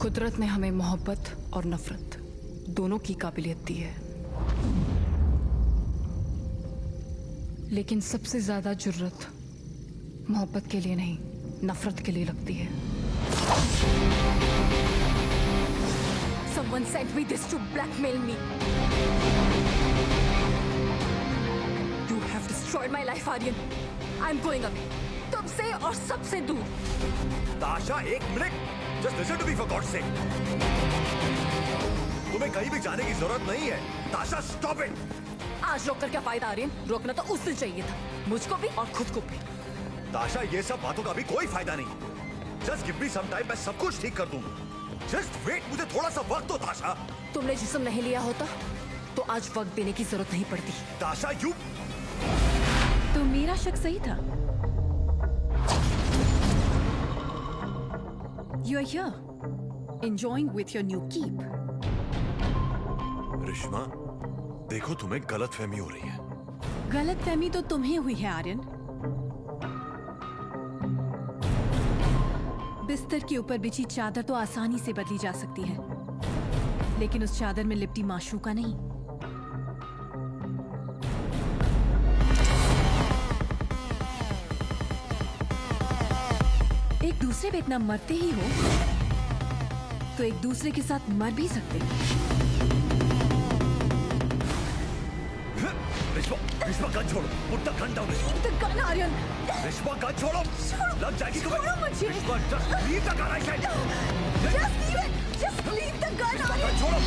कुदरत ने हमें मोहब्बत और नफरत दोनों की काबिलियत दी है, लेकिन सबसे ज्यादा जुर्रत मोहब्बत के लिए नहीं, नफरत के लिए लगती है। Someone sent me this to blackmail me. You have destroyed my life, Aryan. I'm going away. तुमसे और सबसे दूर। ताशा, एक minute. Just listen to me for God's sake. तुम्हें कहीं भी जाने की जरूरत नहीं है। ताशा, stop it. आज रोक कर क्या फायदा आर्यन? रोकना तो उस दिन चाहिए था, मुझको भी और खुद को भी। ताशा, ये सब बातों का भी कोई फायदा नहीं। Just give me some time, मैं सब कुछ ठीक कर दूंगा। Just wait, मुझे थोड़ा सा वक्त दो ताशा। तुमने जिस्म नहीं लिया होता तो आज वक्त देने की जरूरत नहीं पड़ती। ताशा, you... तो मेरा शक सही था। You are here, enjoying with your new keep. Rishma, देखो तुम्हें गलतफहमी हो रही है। गलतफहमी तो तुम्हें हुई है आर्यन। बिस्तर के ऊपर बिछी चादर तो आसानी से बदली जा सकती है, लेकिन उस चादर में लिपटी माशूका नहीं। एक दूसरे पे इतना मरते ही हो तो एक दूसरे के साथ मर भी सकते हो। रिश्मा, गन छोड़ो। Put the gun down, Rishma. Leave the gun, Aryan. Rishma, gun छोड़ो। लग जाएगी तुम्हें। छोड़ो मुझे। Rishma, just leave the gun, I said. Just leave it. Just leave the gun, Rishma, Aryan. Gun छोड़ो।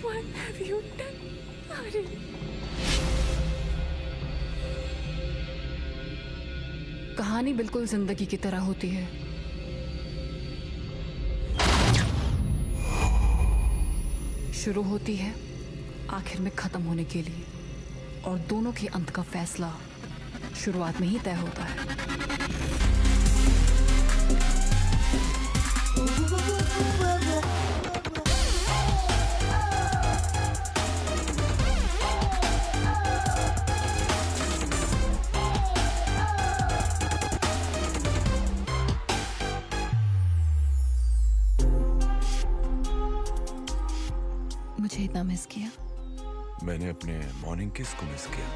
What have you done, Aryan? कहानी बिल्कुल जिंदगी की तरह होती है। शुरू होती है आखिर में खत्म होने के लिए, और दोनों के अंत का फैसला शुरुआत में ही तय होता है। मुझे इतना मिस किया? मैंने अपने मॉर्निंग किस को मिस किया।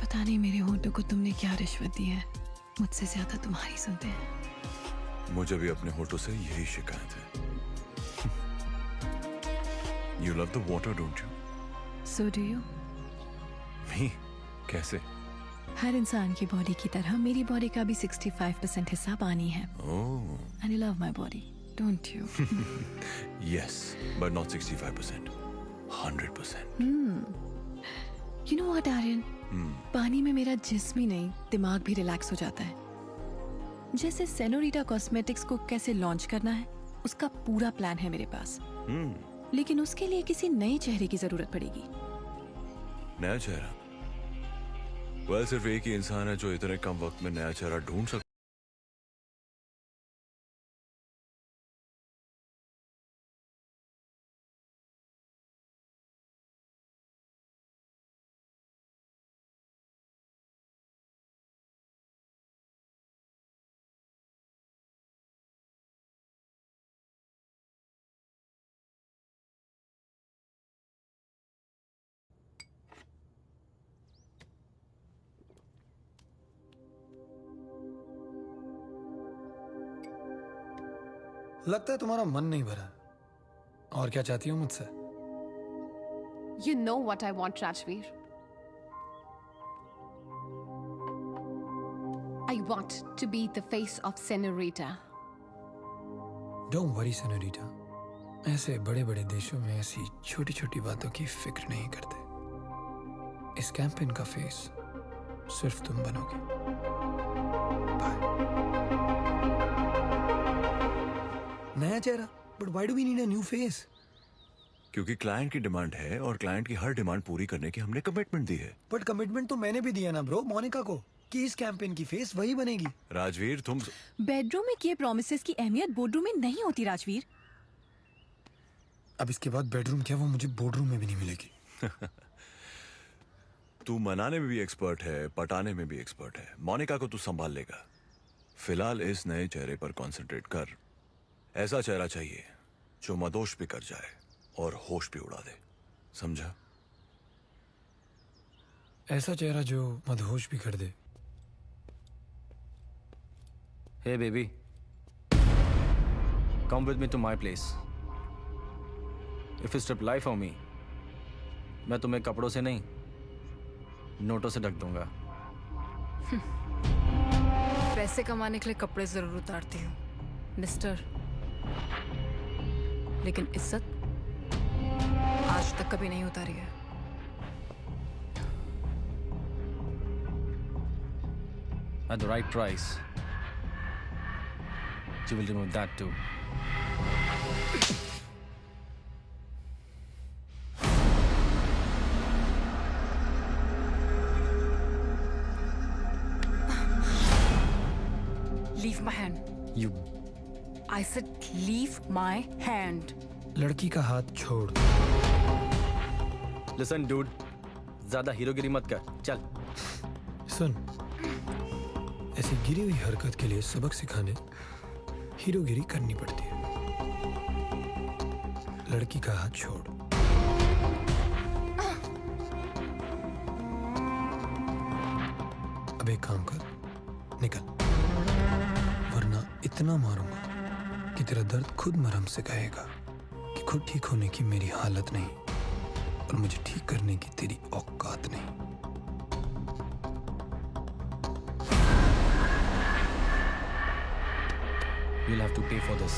पता नहीं मेरे होठों को तुमने क्या रिश्वत दी है, मुझसे ज्यादा तुम्हारी सुनते हैं। मुझे भी अपने होठों से यही शिकायत है। You love the water, don't you? So do you? Me? कैसे? हर इंसान की बॉडी की तरह मेरी बॉडी का भी 65% हिस्सा पानी है। Oh. And you love my body, don't you? Yes, but not 65%. 100%. You know what, Aryan? पानी में मेरा जिस्म ही नहीं, दिमाग भी रिलैक्स हो जाता है। जैसे सेनोरिटा कॉस्मेटिक्स को कैसे लॉन्च करना है, उसका पूरा प्लान है मेरे पास। लेकिन उसके लिए किसी नए चेहरे की जरूरत पड़ेगी। नया चेहरा? सिर्फ एक ही इंसान है जो इतने कम वक्त में नया चेहरा ढूंढ सकता। लगता है तुम्हारा मन नहीं भरा। और क्या चाहती हो मुझसे? You know what I want, Rajveer. want to be the face of Senorita. Don't worry senorita, ऐसे बड़े बड़े देशों में ऐसी छोटी छोटी बातों की फिक्र नहीं करते। इस कैंपेन का फेस सिर्फ तुम बनोगे। बाय। नया चेहरा, but why do we need a new face? क्योंकि क्लाइंट की डिमांड है और क्लाइंट की हर डिमांड पूरी करने की हमने कमिटमेंट दी है। बट कमिटमेंट तो मैंने भी दिया ना ब्रो, मोनिका को, कि इस कैंपेन की फेस वही बनेगी। राजवीर तुम बेडरूम में किए प्रॉमिसेस की अहमियत बोर्डरूम में नहीं होती राजवीर। अब इसके बाद बेडरूम क्या, वो मुझे बोर्डरूम में भी नहीं मिलेगी। तू मनाने में भी एक्सपर्ट है, पटाने में भी एक्सपर्ट है। मोनिका को तू संभाल लेगा। फिलहाल इस नए चेहरे पर कंसंट्रेट कर। ऐसा चेहरा चाहिए जो मदोश भी कर जाए और होश भी उड़ा दे, समझा? ऐसा चेहरा जो मदहोश भी कर दे। Hey baby, come with me to my place. If you strip life for me, मैं तुम्हें कपड़ों से नहीं, नोटों से ढक दूंगा। पैसे कमाने के लिए कपड़े जरूर उतारती हूँ मिस्टर, लेकिन इज्जत आज तक कभी नहीं उतारी है। At the right price, you will remove that too. Leave my hand. You I said leave my hand. लड़की का हाथ छोड़। listen dude, ज्यादा हीरोगिरी मत कर, चल। सुन, ऐसी गिरी हुई हरकत के लिए सबक सिखाने हीरोगिरी करनी पड़ती है। लड़की का हाथ छोड़। अब एक काम कर, निकल, वरना इतना मारूंगा कि तेरा दर्द खुद मरहम से कहेगा कि खुद ठीक होने की मेरी हालत नहीं और मुझे ठीक करने की तेरी औकात नहीं। you'll have to pay for this.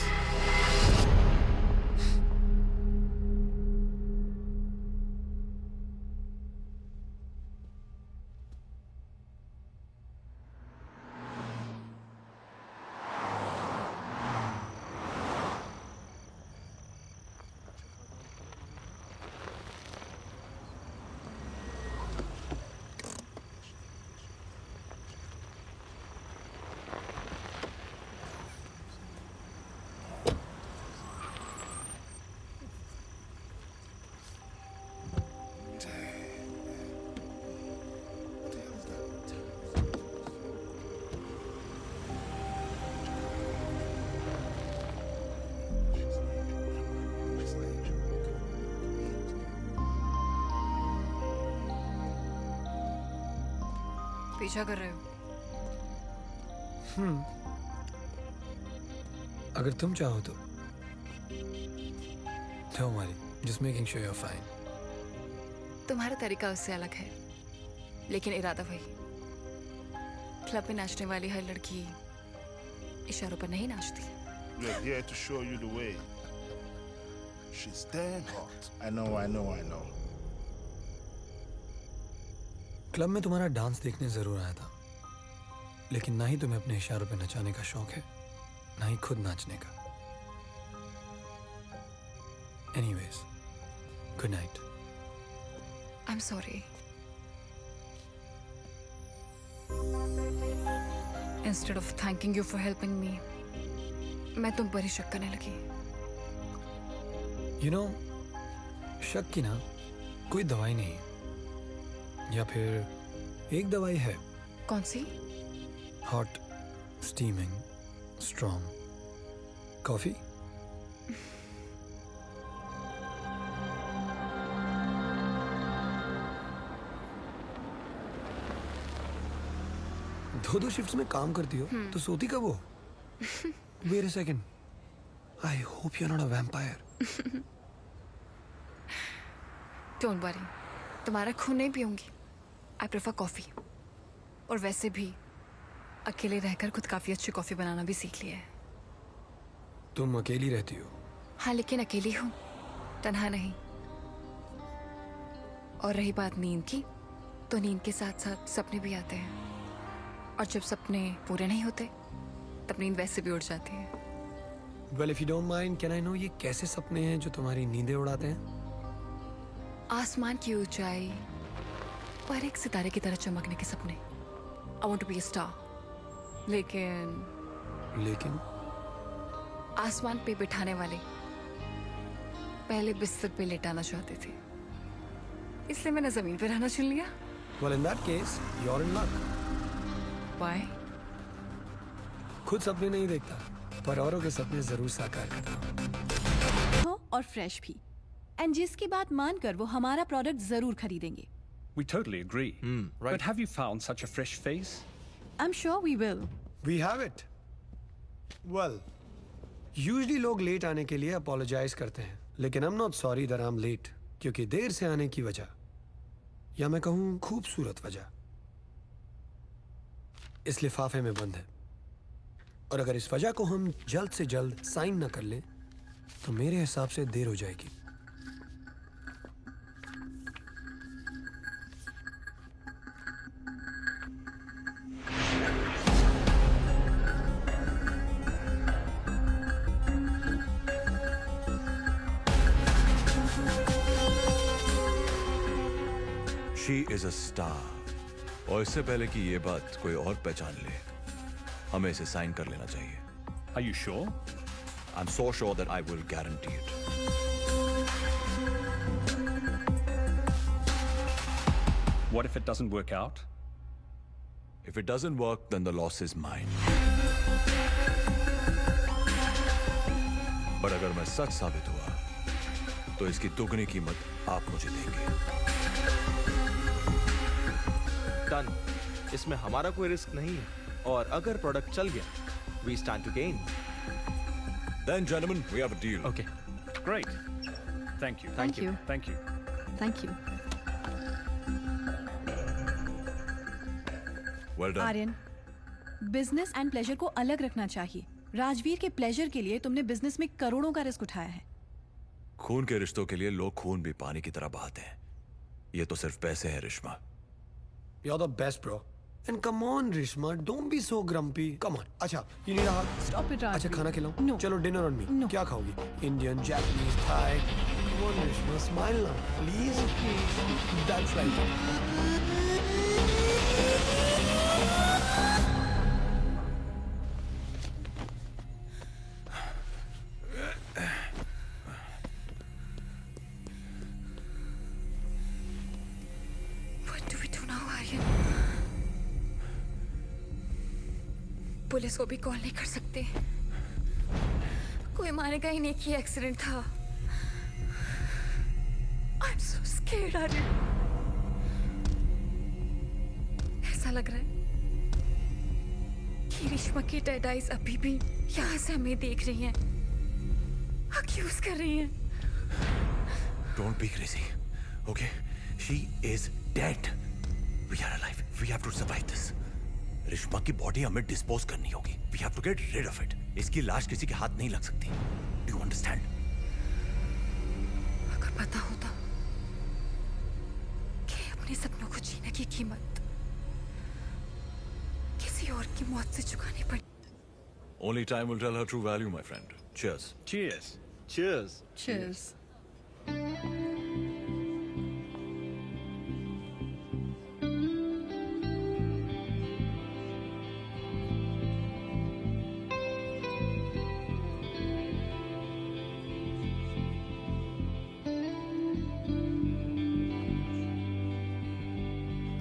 पीछा कर रहे हो? अगर तुम चाहो तो। Don't worry, just making sure you're fine. तुम्हारा तरीका उससे अलग है, लेकिन इरादा वही। क्लब में नाचने वाली हर लड़की इशारों पर नहीं नाचती। We're here to show you the way. She's damn hot. I know. Club में तुम्हारा डांस देखने जरूर आया था, लेकिन ना ही तुम्हें अपने इशारों पे नचाने का शौक है, ना ही खुद नाचने का। Anyways, good night. I'm sorry. Instead of thanking you for helping me, मैं तुम पर ही शक करने लगी। You know, शक की ना कोई दवाई नहीं है, या फिर एक दवाई है। कौन सी? Hot, steaming, strong coffee. दो शिफ्ट्स में काम करती हो तो सोती कब हो? Wait a second. I hope you're not a vampire. Don't worry, तुम्हारा खून नहीं पीऊंगी। I prefer coffee. और वैसे भी अकेले रहकर खुद काफी अच्छी कॉफी बनाना भी सीख लिया है। तुम अकेली रहती हो? हाँ, लेकिन अकेली हूँ, तन्हा नहीं। और रही बात नींद की, तो नींद के साथ साथ सपने भी आते हैं, और जब सपने पूरे नहीं होते तब नींद वैसे भी उड़ जाती है। Well, if you don't mind, can I know ये कैसे सपने हैं जो तुम्हारी नींदें उड़ाते हैं? आसमान की ऊंचाई पर एक सितारे की तरह चमकने के सपने। I want to be a star। लेकिन आसमान पे बिठाने वाले पहले बिस्तर पे लेटाना चाहते थे, इसलिए मैंने जमीन पे रहना चुन लिया। Well, in that case, you're in luck. Why? खुद सपने नहीं देखता, पर औरों के सपने जरूर साकार करता हूँ। हो और फ्रेश भी। एंड जिसकी बात मानकर वो हमारा प्रोडक्ट जरूर खरीदेंगे। We totally agree. right. But have you found such a fresh face? I'm sure we will. We have it. Well, usually लोग लेट आने के लिए apologize करते हैं, लेकिन I'm not sorry that I'm late, क्योंकि देर से आने की वजह, या मैं कहूँ खूबसूरत वजह, इस लिफाफे में बंद है। और अगर इस वजह को हम जल्द से जल्द साइन न कर लें, तो मेरे हिसाब से देर हो जाएगी। शी इज अ स्टार, और इससे पहले कि ये बात कोई और पहचान ले, हमें इसे साइन कर लेना चाहिए। Are you sure? I'm so sure that I will guarantee it. What if it doesn't work out? If it doesn't work, then the loss is mine. पर अगर मैं सच साबित हुआ, तो इसकी दुगनी कीमत आप मुझे देंगे। डन। इसमें हमारा कोई रिस्क नहीं है, और अगर प्रोडक्ट चल गया, we stand to gain. Then, gentlemen, we have a deal. Okay. Great. Thank you. Thank you. Thank you. Thank you. Well done. Aryan, business and pleasure को अलग रखना चाहिए। राजवीर के प्लेजर के लिए तुमने बिजनेस में करोड़ों का रिस्क उठाया है। खून के रिश्तों के लिए लोग खून भी पानी की तरह बहाते हैं। ये तो सिर्फ पैसे हैं, Rishma. You're the best, bro. And come on, Rishma, don't be so grumpy. Come on. अच्छा, you need a hug. Stop it, अच्छा, राजवीर। खाना खिलाऊं? No. चलो, dinner on me. No. क्या खाओगी? Indian, Japanese, Thai. Come on, Rishma, smile now, please. That's right. What do we do now, Aryan? Police को भी call नहीं कर सकते। कोई मानेगा ही नहीं कि एक्सीडेंट था। I'm so scared, Aryan. ऐसा लग रहा है कि रिश्मा की डेड आइज अभी भी यहाँ से हमें देख रही हैं, अक्यूज कर रही हैं। Don't be crazy, okay? She is dead. We are alive. We have to survive this. Rishma की बॉडी हमें डिस्पोज करनी होगी। We have to get rid of it. इसकी लाश किसी के हाथ नहीं लग सकती। Do you understand? अगर पता होता कि अपने सपनों को जीने की कीमत किसी और की मौत से चुकानी पड़ी। Only time will tell her true value, my friend. Cheers. Cheers. Cheers. Cheers.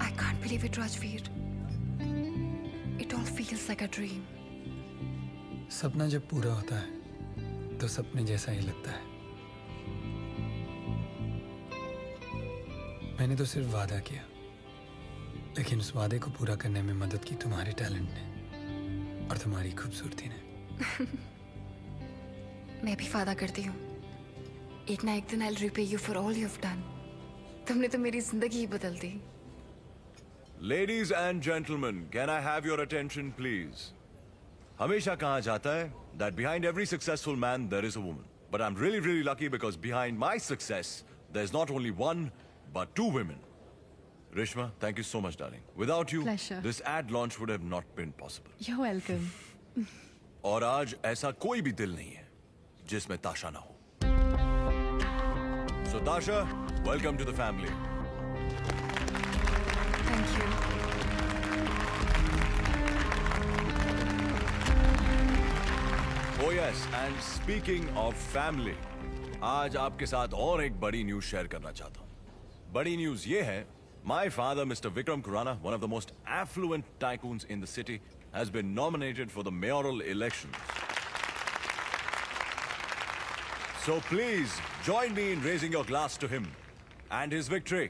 I can't believe it, Rajveer. It all feels like a dream. सपना जब पूरा होता है, तो सपने जैसा ही लगता है। मैंने तो सिर्फ वादा किया, लेकिन उस वादे को पूरा करने में मदद की तुम्हारे टैलेंट ने और तुम्हारी खूबसूरती ने। मैं भी वादा करती हूँ, एक ना एक दिन I'll repay you for all you've done. तुमने तो मेरी जिंदगी ही बदल दी। Ladies and gentlemen, can I have your attention, please? हमेशा कहा जाता है that behind every successful man there is a woman. But I'm really, really lucky because behind my success, there's not only one, but two women. Rishma, thank you so much, darling. Without you, Pleasure. this ad launch would have not been possible. You're welcome. और आज ऐसा कोई भी दिल नहीं है जिसमें ताशा ना हो. So Tasha, welcome to the family. Thank you. Oh yes, and speaking of family, आज आपके साथ और एक बड़ी न्यूज शेयर करना चाहता हूँ. बड़ी न्यूज ये है, my father, Mr. Vikram Khurana, one of the most affluent tycoons in the city, has been nominated for the mayoral elections. So please join me in raising your glass to him and his victory.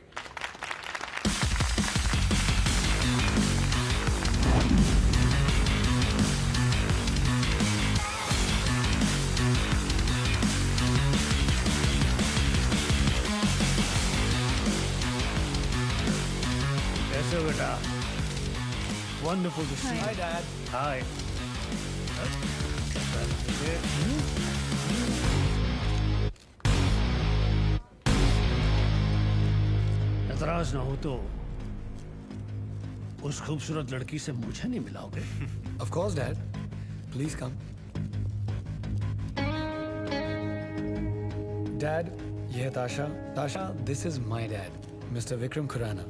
कैसे हो बेटा? Wonderful to see you. Hi, Dad. Hi. एतराज ना हो तो उस खूबसूरत लड़की से मुझे नहीं मिलाओगे? Of course, Dad. Please come. Dad, ये है ताशा. Tasha, this is my dad, Mr. Vikram Khurana.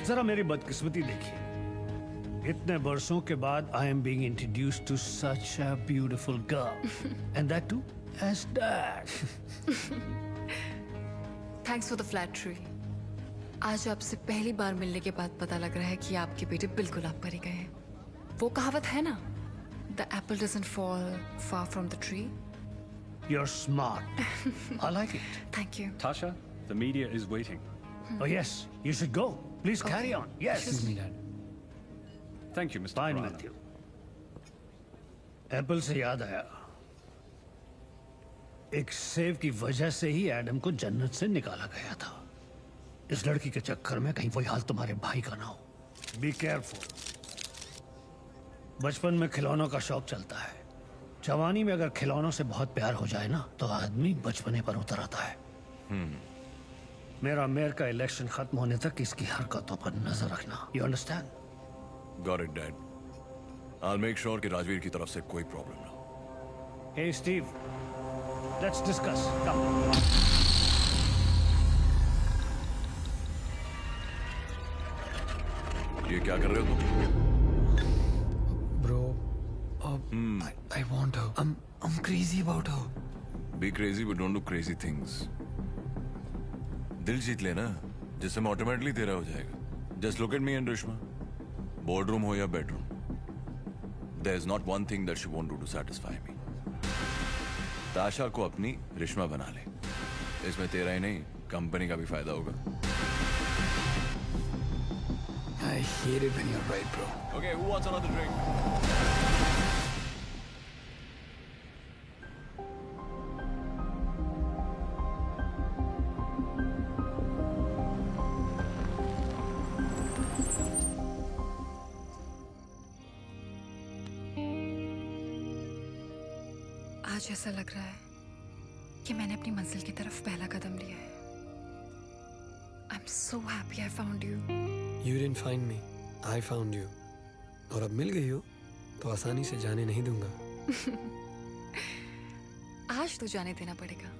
जरा मेरी बदकिस्मती देखिए. इतने बरसों के बाद I am being introduced to such a beautiful girl, and that too as dad. Thanks for the flattery. आज आपसे पहली बार मिलने के बाद पता लग रहा है कि आपके बेटे बिल्कुल आप पर ही गए हैं. वो कहावत है ना, the Apple doesn't fall far from the tree. You're smart. I like it. Thank you. Tasha, the media is waiting. Oh yes, you should go. Please carry on. Yes. Excuse me, Dad. Thank you, Mr. Fine Khurana. with you. Apple से याद आया, एक save की वजह से ही Adam को जन्नत से निकाला गया था. इस लड़की के चक्कर में कहीं वही हाल तुम्हारे भाई का ना हो. Be careful. बचपन में खिलौनों का शौक चलता है. जवानी में अगर खिलौनों से बहुत प्यार हो जाए ना तो आदमी बचपने पर उतर आता है. मेरा मेयर का इलेक्शन खत्म होने तक इसकी हरकतों पर नजर रखना. You understand? Got it, Dad. I'll make sure कि राजवीर की तरफ से कोई प्रॉब्लम ना हो. Hey Steve, let's discuss. Come. ये क्या कर रहे हो तुम? Bro, I want her. I'm crazy about her. Be crazy but don't do crazy things. दिल जीत लेना, जिससे मैं ऑटोमेटिकली तेरा हो जाएगा. Just look at me and Rishma. Boardroom हो या bedroom. There's not one thing that she won't do to satisfy me. ताशा को अपनी रिश्मा बना ले. इसमें तेरा ही नहीं, कंपनी का भी फायदा होगा. I hate it when you're right, bro. Okay, who wants another drink? आज ऐसा लग रहा है कि मैंने अपनी मंजिल की तरफ पहला कदम लिया है. I'm so happy I found you. You didn't find me. I found you. और अब मिल गई हो तो आसानी से जाने नहीं दूंगा. आज तो जाने देना पड़ेगा.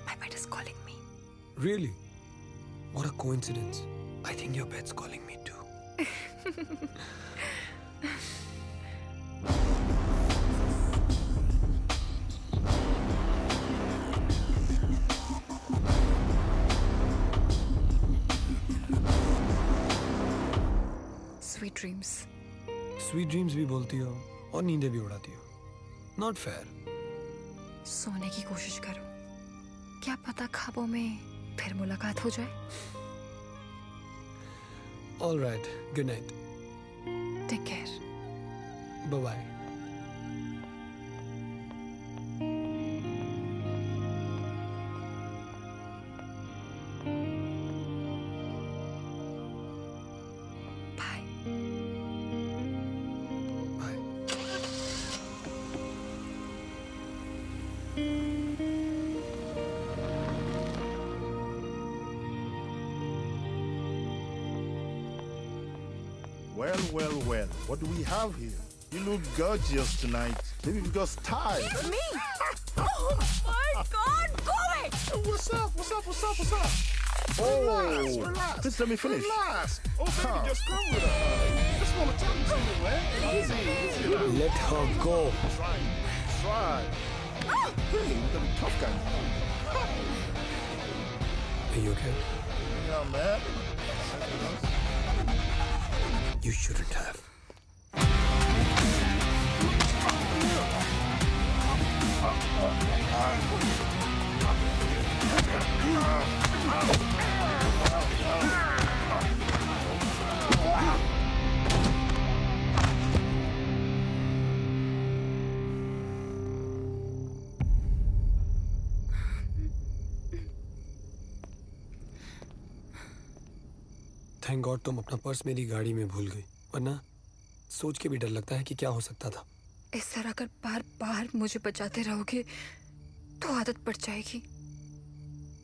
My bed is calling me. Really? What a coincidence. I think your bed's calling me too. Sweet dreams. Sweet dreams भी बोलती हो और नींदें भी उड़ाती हो. Not fair. सोने की कोशिश करो. क्या पता ख्वाबों में फिर मुलाकात हो जाए. All right. Good night. Take care. Bye-bye. Well. What do we have here? You look gorgeous tonight. Maybe because tired. Me? Oh my God! Go away! What's up? Relax. Please let me finish. Relax. Oh, baby, just come with us. Just want to talk to you, man. Easy now. Let her go. Try. Really, you're gonna be tough guy. Are you okay? Yeah, man. You shouldn't have. Thank God तुम अपना purse मेरी गाड़ी में भूल गई, वरना सोच के भी डर लगता है कि क्या हो सकता था। इस तरह अगर बार बार मुझे बचाते रहोगे तो आदत पड़ जाएगी।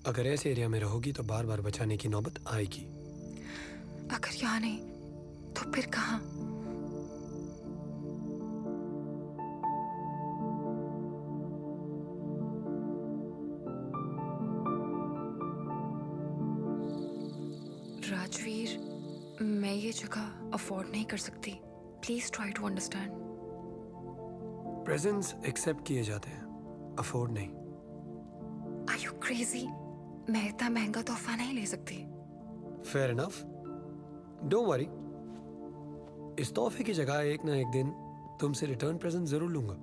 अगर ऐसे एरिया में रहोगी तो बार बार बचाने की नौबत आएगी। अगर यहाँ नहीं तो फिर कहाँ? राजवीर, मैं ये जगह अफोर्ड नहीं कर सकती। Please try to understand. Presents accept किए जाते हैं, अफोर्ड नहीं। Are you crazy? मैं इतना महंगा तोहफा नहीं ले सकती। Fair enough, don't worry. इस तोहफे की जगह एक ना एक दिन तुमसे रिटर्न प्रेजेंट जरूर लूंगा।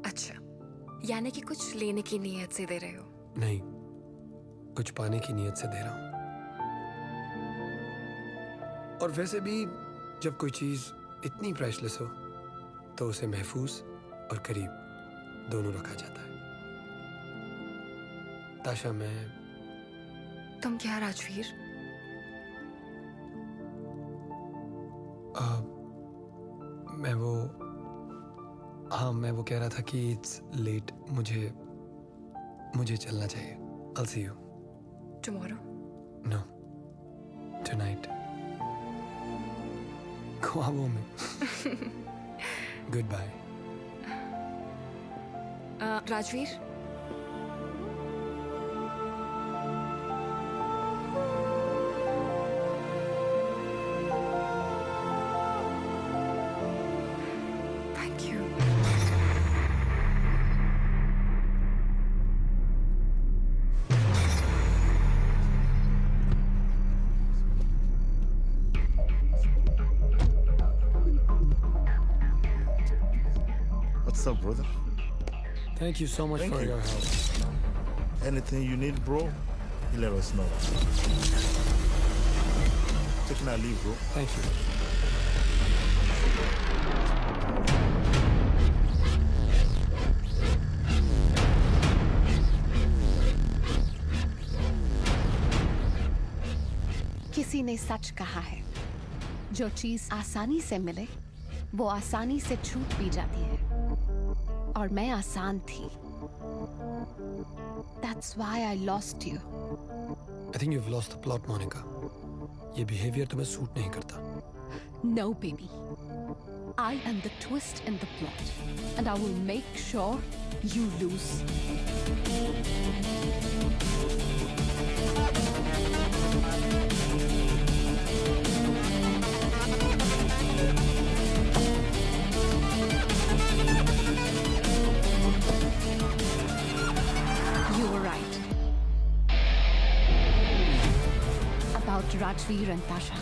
अच्छा, यानी कि कुछ लेने की नीयत से दे रहे हो? नहीं, कुछ पाने की नीयत से दे रहा हूं। और वैसे भी जब कोई चीज इतनी प्राइसलेस हो तो उसे महफूज और करीब दोनों रखा जाता है। ताशा, तुम क्या राजवीर? मैं वो कह रहा था कि इट्स लेट, मुझे चलना चाहिए। I'll see you. Tomorrow? No. Tonight. ख्वाबों में। Goodbye. Rajveer, thank you. What's up, brother? Thank you so much Thank for you. your help. Anything you need, bro, you let us know. Taking our leave, bro. Thank you. किसी ने सच कहा है, जो चीज आसानी से मिले वो आसानी से छूट भी जाती है, और मैं आसान थी। That's why I lost you. I think you've lost the plot, Monica. ये behavior तुम्हें सूट नहीं करता। No, baby. I am the twist in the plot, and I will make sure you lose. You were right. About Rajveer and Tasha.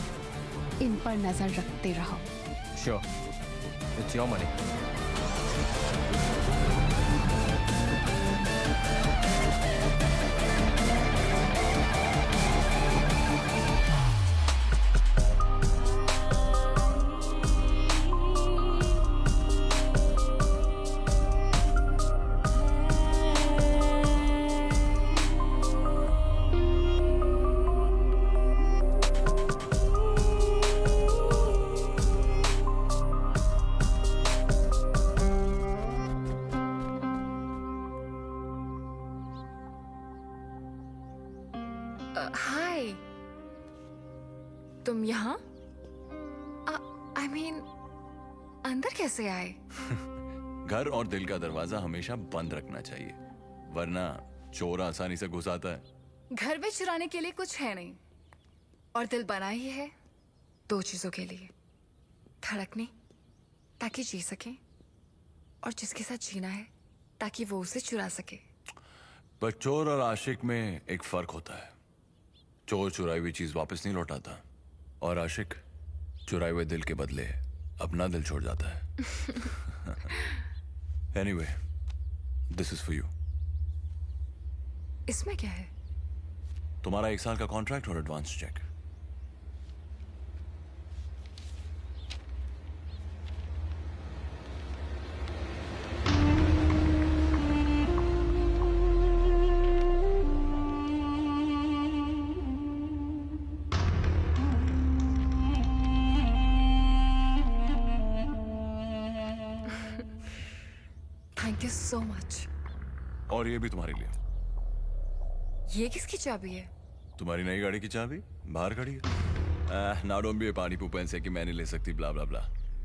इन पर नजर रखते रहो। Sure. It's your money. हाय, तुम यहाँ? mean, अंदर कैसे आए? घर और दिल का दरवाजा हमेशा बंद रखना चाहिए, वरना चोर आसानी से घुस आता है। घर में चुराने के लिए कुछ है नहीं, और दिल बना ही है दो चीजों के लिए, धड़कने ताकि जी सके, और जिसके साथ जीना है ताकि वो उसे चुरा सके। पर चोर और आशिक में एक फर्क होता है। चोर चुराई हुई चीज वापस नहीं लौटाता, और आशिक चुराए हुए दिल के बदले अपना दिल छोड़ जाता है। Anyway, this is for you. इसमें क्या है? तुम्हारा 1 साल का कॉन्ट्रैक्ट और advance cheque. Thank you so much. और ये भी तुम्हारे लिए। ये किसकी चाबी है? तुम्हारी नई गाड़ी की चाबी बाहर खड़ी है। ना डोंट बी ए पानी पूपन से कि मैं नहीं ले सकती, blah blah blah.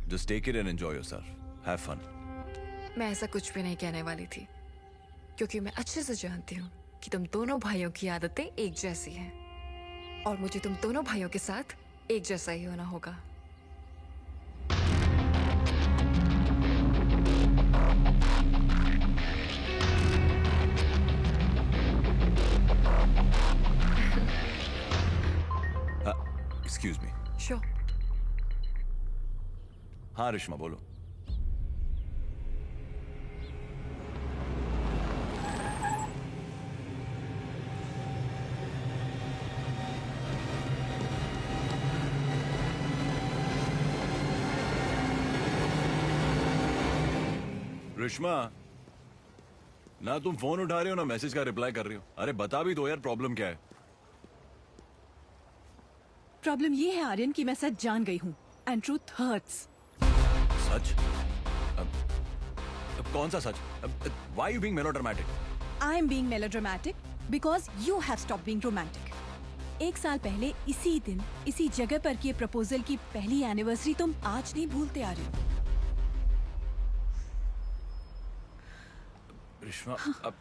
Just take it and enjoy yourself, have fun. मैं ऐसा कुछ भी नहीं कहने वाली थी, क्योंकि मैं अच्छे से जानती हूँ कि तुम दोनों भाइयों की आदतें एक जैसी हैं, और मुझे तुम दोनों भाइयों के साथ एक जैसा ही होना होगा। Excuse me. श्योर। हाँ रिश्मा बोलो। रिश्मा, ना तुम फोन उठा रहे हो ना मैसेज का रिप्लाई कर रही हो। अरे बता भी दो यार, प्रॉब्लम क्या है? प्रॉब्लम ये है आर्यन कि मैं सच जान गई हूँ, एंड ट्रूथ हर्ट्स। सच? अब कौन सा सच? Why you being melodramatic? I am being melodramatic because you have stopped being romantic. 1 साल पहले इसी दिन इसी जगह पर किए प्रपोजल की पहली एनिवर्सरी तुम आज नहीं भूलते आर्यन। रिश्मा, अब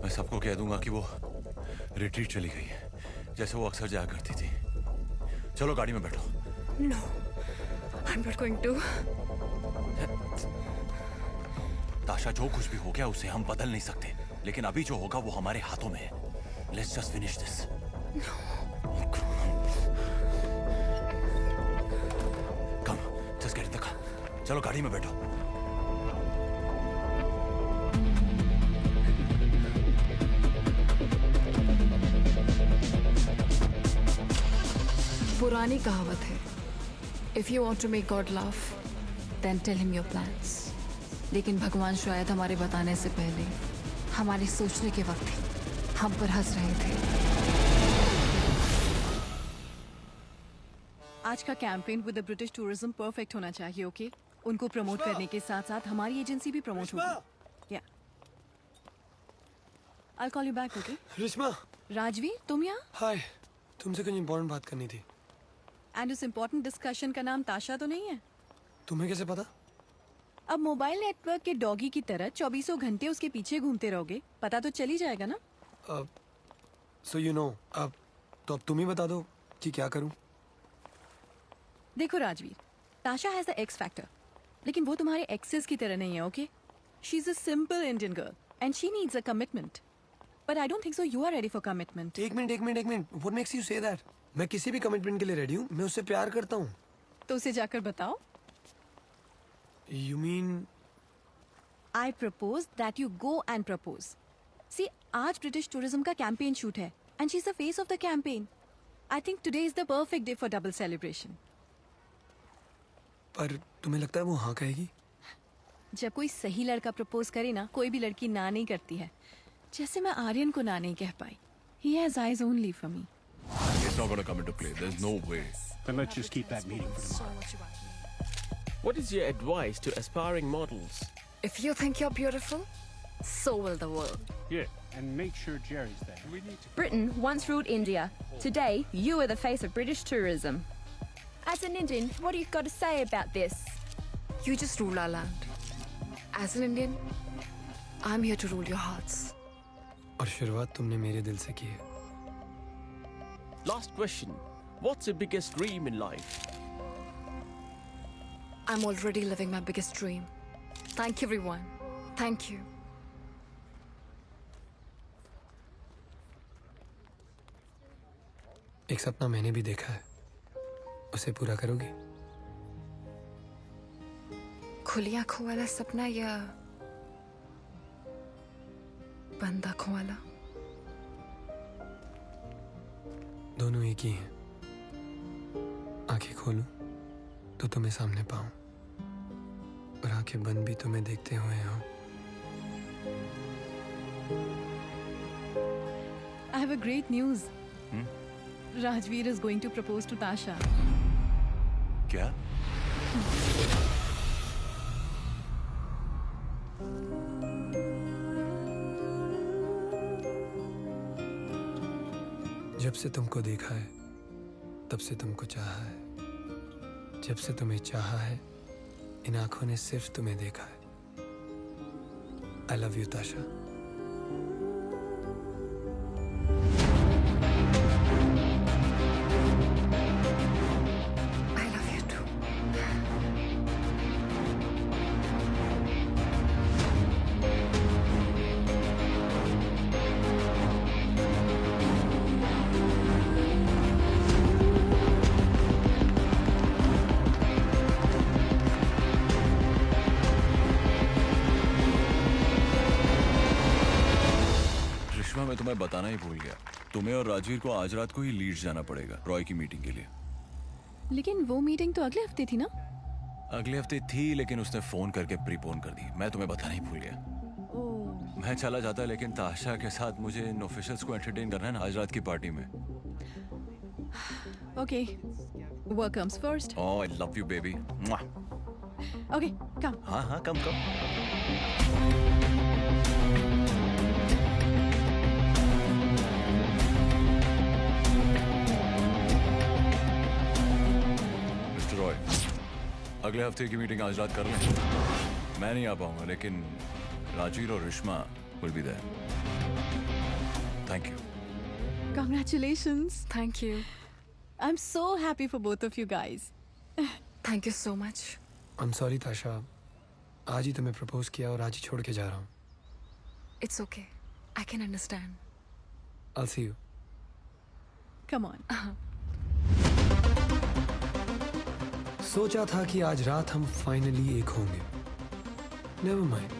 मैं सबको कह दूंगा कि वो रिट्रीट चली गई है, जैसे वो अक्सर जाया करती थी। चलो गाड़ी में बैठो। No, I am not going to. Tasha, जो कुछ भी हो गया उसे हम बदल नहीं सकते, लेकिन अभी जो होगा वो हमारे हाथों में है। Let's just finish this. Come, just get in the car. चलो गाड़ी में बैठो। पुरानी कहावत है, if you want to make God laugh then tell him your plans. लेकिन भगवान शायद हमारे बताने से पहले, हमारे सोचने के वक्त ही हम पर हंस रहे थे। आज का campaign with the British tourism perfect होना चाहिए, ओके? उनको प्रमोट करने के साथ साथ हमारी एजेंसी भी प्रमोट होगी। या I call you back, okay? Rishma. Rajveer, तुम यहाँ? हाय, तुमसे कुछ इंपॉर्टेंट बात करनी थी। एंड उस इम्पोर्टेंट डिस्कशन का नाम ताशा तो नहीं है? तुम्हें कैसे पता? अब मोबाइल नेटवर्क के डॉगी की तरह 24 घंटे उसके पीछे घूमते रहोगे, पता तो चल ही जाएगा ना। सो यू नो, अब तो अब तुम ही बता दो कि क्या करूं। देखो राजवीर, ताशा हैज द एक्स फैक्टर, लेकिन वो तुम्हारे एक्सेस की तरह नहीं है, okay? She is a simple Indian girl and she needs a commitment, but I don't think so you are ready for commitment. एक minute, what makes you say that? मैं किसी भी कमिटमेंट के लिए रेडी हूँ, मैं उससे प्यार करता हूँ। तो उसे जाकर बताओ। You mean? I propose that you go and propose. See, आज ब्रिटिश टूरिज्म का कैंपेन शूट है, and she's the face of the campaign. I think today is the perfect day for double celebration. पर तुम्हें लगता है वो हाँ कहेगी? जब कोई सही लड़का प्रपोज करे ना, कोई भी लड़की ना नहीं करती है। जैसे मैं आर्यन को ना नहीं कह पाई। He has eyes only for me. It's not gonna come into play. There's no way. Then let's just keep that meeting for tomorrow. What is your advice to aspiring models? If you think you're beautiful, so will the world. Yeah, and make sure Jerry's there. We need to. Britain once ruled India. Today, you are the face of British tourism. As an Indian, what do you got to say about this? You just rule our land. As an Indian, I'm here to rule your hearts. और शुरुआत तुमने मेरे दिल से की है. Last question. What's your biggest dream in life? I'm already living my biggest dream. Thank you, everyone. Thank you. एक सपना मैंने भी देखा है. उसे पूरा करोगे? खुली आंखों वाला सपना या बंद आंखों वाला? दोनों एक ही हैं. आंखें खोलूं तो तुम्हें सामने पाऊं, और आंखें बंद भी तुम्हें देखते हुए हो. I have a great news. Rajveer is going to propose to Tasha. क्या? जब से तुमको देखा है, तब से तुमको चाहा है. जब से तुम्हें चाहा है, इन आंखों ने सिर्फ तुम्हें देखा है. I love you, Tasha. I love you too. Rishma, मैं तुम्हें बताना ही भूल गया. तुम्हें और राजवीर को आज रात को ही लीड्स जाना पड़ेगा रॉय की मीटिंग के लिए. लेकिन वो मीटिंग तो अगले हफ्ते थी ना? अगले हफ्ते थी, लेकिन उसने फोन करके प्रीपोन कर दी. मैं तुम्हें बताना ही भूल गया. मैं चला जाता, लेकिन ताशा के साथ मुझे इन ऑफिशियल्स को एंटरटेन करना है ना आज रात की पार्टी में. Okay. Work comes first. Oh, I love you, baby. Mwah. Okay, come. हाँ हाँ, कम कम. मिस्टर रॉय, अगले हफ्ते की मीटिंग आज रात कर लें. मैं नहीं आ पाऊंगा, लेकिन राजवीर और Rishma will be there. Thank you. Congratulations. Thank you. I'm so happy for both of you guys. Thank you so much. I'm sorry, Tasha. आज ही तुम्हें प्रपोज किया और आज ही छोड़ के जा रहा हूँ. It's okay. I can understand. I'll see you. Come on. सोचा था कि आज रात हम फाइनली एक होंगे. Never mind.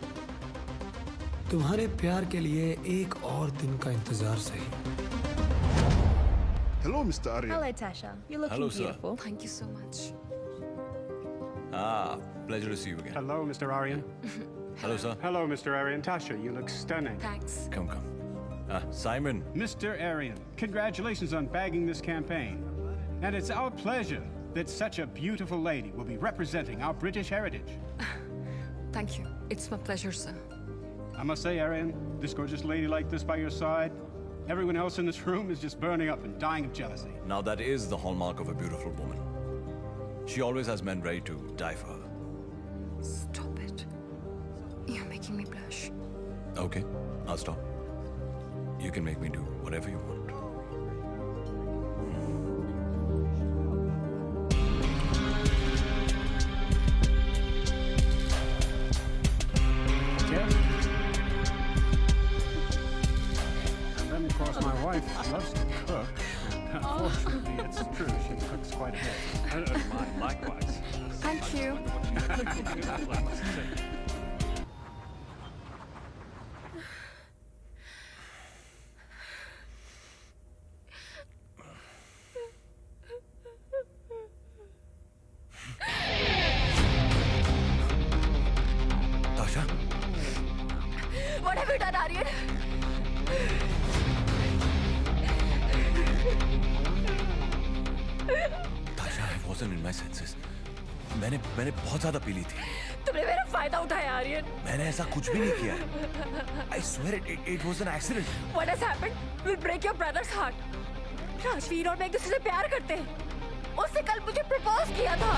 तुम्हारे प्यार के लिए एक और दिन का इंतजार सही. Hello, Mr. Arya. Hello, Tasha. You're looking Hello, sir. beautiful. Thank you so much. Ah, pleasure to see you again. Hello, Mr. Aryan. Hello, sir. Hello, Mr. Aryan. Tasha, you look stunning. Thanks. Come. Simon. Mr. Aryan, congratulations on bagging this campaign. And it's our pleasure that such a beautiful lady will be representing our British heritage. Thank you. It's my pleasure, sir. I must say, Aryan, this gorgeous lady like this by your side, everyone else in this room is just burning up and dying of jealousy. Now that is the hallmark of a beautiful woman. She always has men ready to die for her. Stop it. You're making me blush. Okay, I'll stop. You can make me do whatever you want. Yes? And then, of course, my wife loves to cook. Unfortunately, it's true. She cooks quite a bit. Likewise. Thank you. Tasha? What have you done, Aryan? Tasha, I wasn't in my senses. मैंने बहुत ज्यादा P ली थी. तुमने मेरा फायदा उठाया आर्यन। मैंने ऐसा कुछ भी नहीं किया है। I swear it was an accident. What has happened will break your brother's heart. Rajveer और मैं एक दूसरे से प्यार करते हैं। उसने कल मुझे प्रपोज किया था।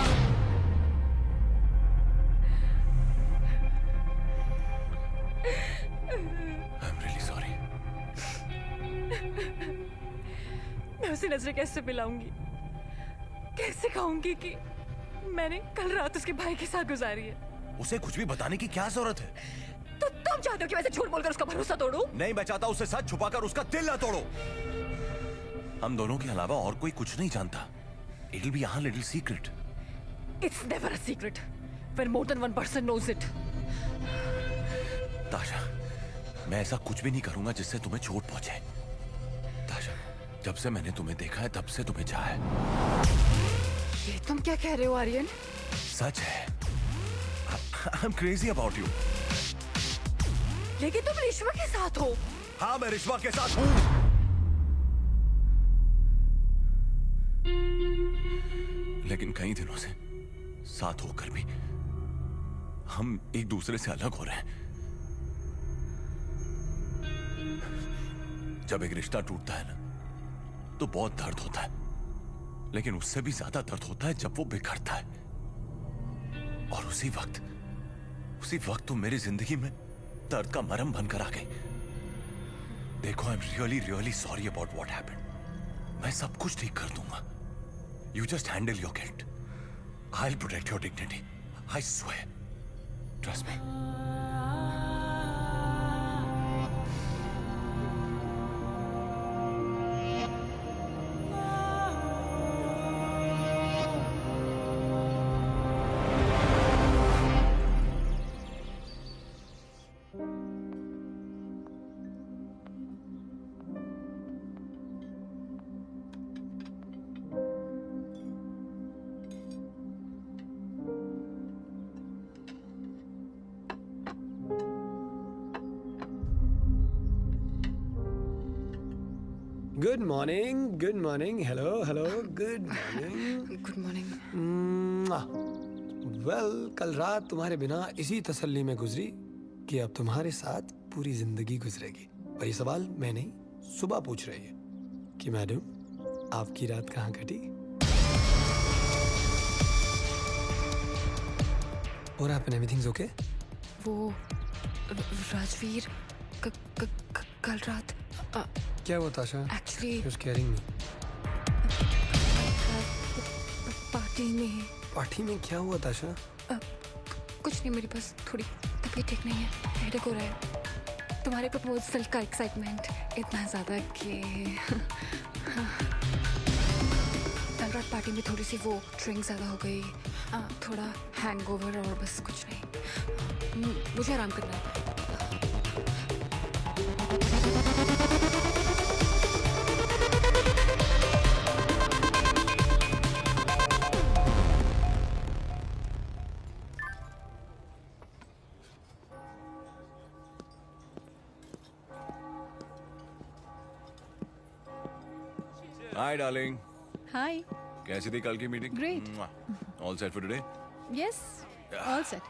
I'm really sorry. मैं उसे नजरें कैसे मिलाऊंगी? कैसे कहूंगी कि मैंने कल रात उसके भाई के साथ गुजारी है? उसे कुछ भी बताने की क्या जरूरत है? तो तुम चाहते हो कि मैं झूठ बोलकर उसका भरोसा तोड़ूं? नहीं, मैं चाहता उसे सच छुपाकर उसका दिल ना तोड़ो। हम दोनों के अलावा और कोई कुछ नहीं जानता। It'll be our little secret. It's never a secret when more than one person knows it. ताशा, मैं ऐसा कुछ भी नहीं करूंगा जिससे तुम्हें चोट पहुंचे। ताशा, जब से मैंने तुम्हें देखा है तब से तुम्हें चाहा है। ये तुम क्या कह रहे हो आर्यन? सच है। I'm crazy about you. लेकिन तुम रिश्वा के साथ हो। हाँ, मैं रिश्वा के साथ हूँ। लेकिन कई दिनों से साथ होकर भी हम एक दूसरे से अलग हो रहे हैं। जब एक रिश्ता टूटता है ना, तो बहुत दर्द होता है, लेकिन उससे भी ज्यादा दर्द होता है जब वो बिखरता है। और उसी वक्त तुम मेरी जिंदगी में दर्द का मरहम बनकर आ गई। देखो, I am really really sorry about what happened. मैं सब कुछ ठीक कर दूंगा। You just handle your guilt. I will protect your dignity. I swear. Trust me. Good morning, hello, good morning. Good morning. Well, कल रात तुम्हारे बिना इसी तसल्ली में गुजरी कि अब तुम्हारे साथ पूरी जिंदगी गुजरेगी। और ये सवाल मैं नहीं, सुबह पूछ रही है कि मैडम, आपकी रात कहाँ कटी? और हैपन, एवरीथिंग्स ओके? वो राजवीर कल रात क्या हुआ ताशा? Actually She was scaring me. Party में क्या हुआ ताशा? कुछ नहीं, मेरी बस थोड़ी तबीयत ठीक नहीं है, हेडेक हो रहा है। तुम्हारे प्रपोजल का एक्साइटमेंट इतना ज्यादा कि कल रात पार्टी में थोड़ी सी वो ड्रिंक ज्यादा हो गई, थोड़ा हैंगओवर और बस कुछ नहीं। मुझे आराम करना है। Hi darling. हाय। कैसी थी कल की meeting? Great. All set for today? Yes, all set.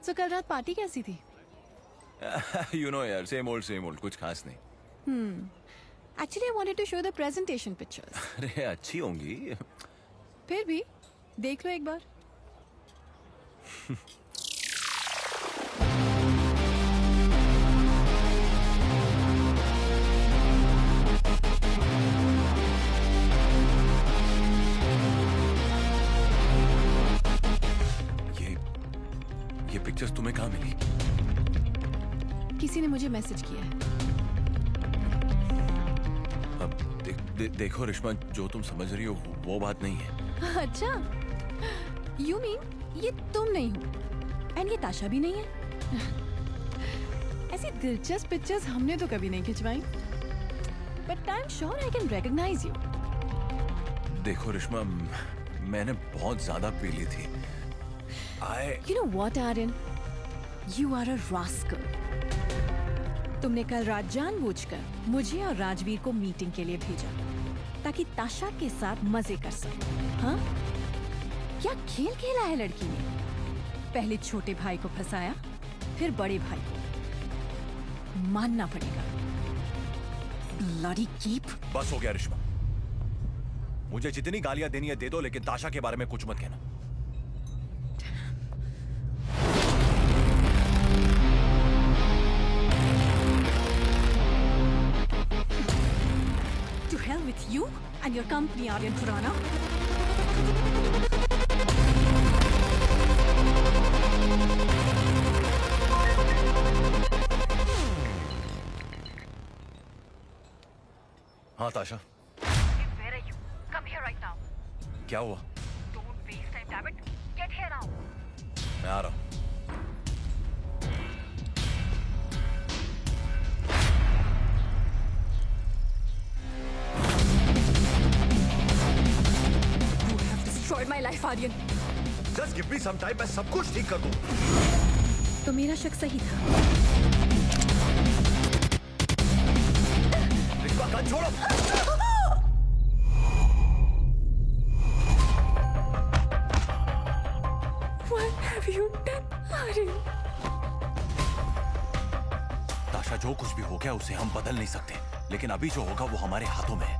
So कल रात पार्टी कैसी थी? यू नो यार, सेम ओल्ड, कुछ खास नहीं। Actually I wanted to show the presentation pictures. अरे अच्छी होंगी। फिर भी देख लो एक बार। ये पिक्चर्स तुम्हें कहाँ मिली? किसी ने मुझे मैसेज किया है। अब देखो रिश्मा, जो तुम समझ रही हो वो बात नहीं है। अच्छा, यू मीन ये तुम नहीं हो एंड ये ताशा भी नहीं है? ऐसी दिलचस्प पिक्चर्स हमने तो कभी नहीं खिंचवाई, but I am sure I can recognise you. देखो रिश्मा, मैंने बहुत ज्यादा पी ली थी। You know what, Aryan? You are a rascal. तुमने कल रात जानबूझकर मुझे और राजवीर को मीटिंग के लिए भेजा ताकि ताशा के साथ मजे कर सके। हाँ? क्या खेल खेला है लड़की ने? पहले छोटे भाई को फंसाया, फिर बड़े भाई को। मानना पड़ेगा। Bloody keep. बस हो गया रिश्मा। मुझे जितनी गालियां देनी है दे दो, लेकिन ताशा के बारे में कुछ मत कहना। To hell with you and your company, Aryan Khurana. हाँ ताशा, Where are you? Come here right now. क्या हुआ? Don't waste time, damn it. Get here now. मैं आ रहा हूँ। You have destroyed my life, Aryan. Just give me some time, मैं सब कुछ ठीक कर दूँ। तो मेरा शक सही था। रिश्मा गन छोड़ो। What have you done, Aryan? ताशा, जो कुछ भी हो गया उसे हम बदल नहीं सकते, लेकिन अभी जो होगा वो हमारे हाथों में है।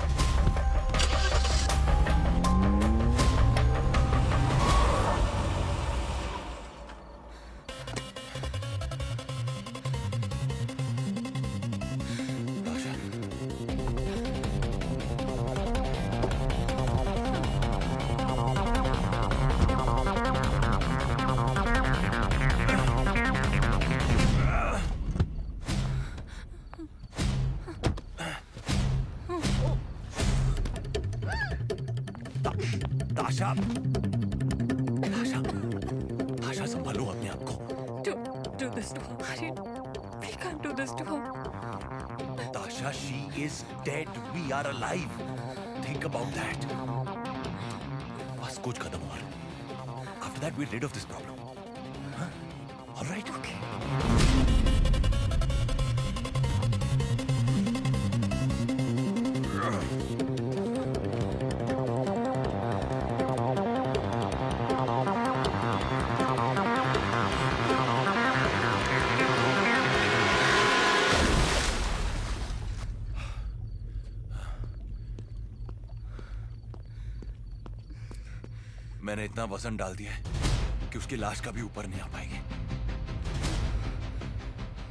ताशा, ताशा, ताशा संभालो अपने आप को। Don't do this to her, Aryan. We can't do this to her. Tasha, she is dead. We are alive. Think about that. बस कुछ कदम और. After that, we're rid of this problem. Huh? All right? Okay. मैंने इतना वजन डाल दिया है कि उसकी लाश कभी ऊपर नहीं आ पाएगी।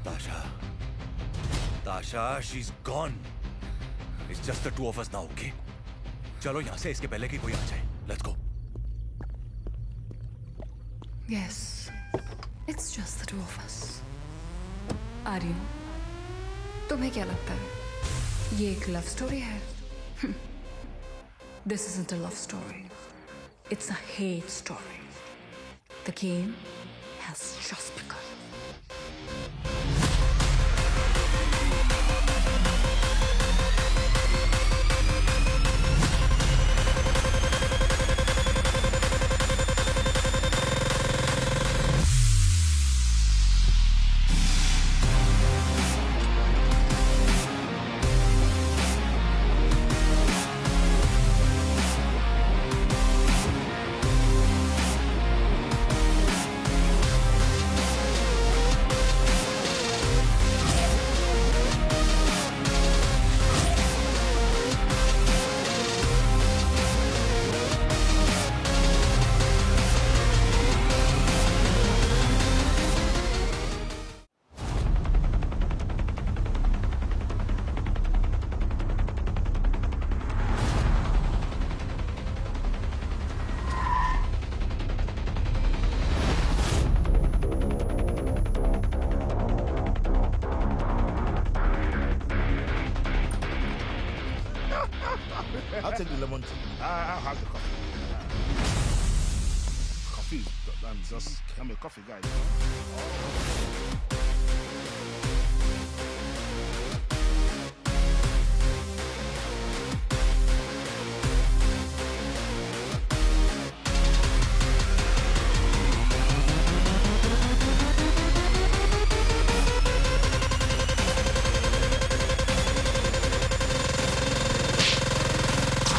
ताशा, ताशा, she's gone. It's just the two of us now, okay? चलो यहाँ से इसके पहले कि कोई आ जाए। Let's go. Yes, it's just the two of us. Aryan, तुम्हें क्या लगता है ये एक लव स्टोरी है? This isn't a love story. It's a hate story. The game has just begun. I'll take the lemon tea. I'll have the coffee. Coffee, I'm a coffee guy.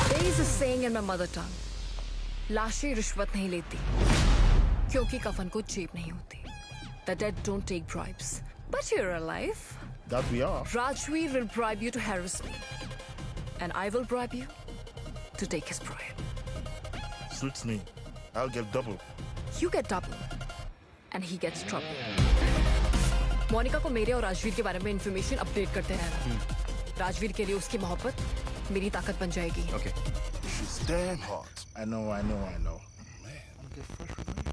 There is a saying in my mother tongue. लाशें रिश्वत नहीं लेती. क्योंकि कफन को जेब नहीं होती. The dead don't take bribes. But you're alive. That we are. Rajveer will bribe you to harass me. And I will bribe you to take his bribe. Suits me. I'll get double. You get double. And he gets trouble. Monika को मेरे और राजवीर के बारे में information update करते रहना. राजवीर के लिए उसकी मोहब्बत मेरी ताकत बन जाएगी. Okay. She's damn hot. I know. Man, I'll get fresh with me.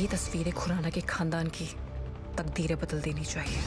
ये तस्वीरें खुराना के खानदान की तकदीरें बदल देनी चाहिए.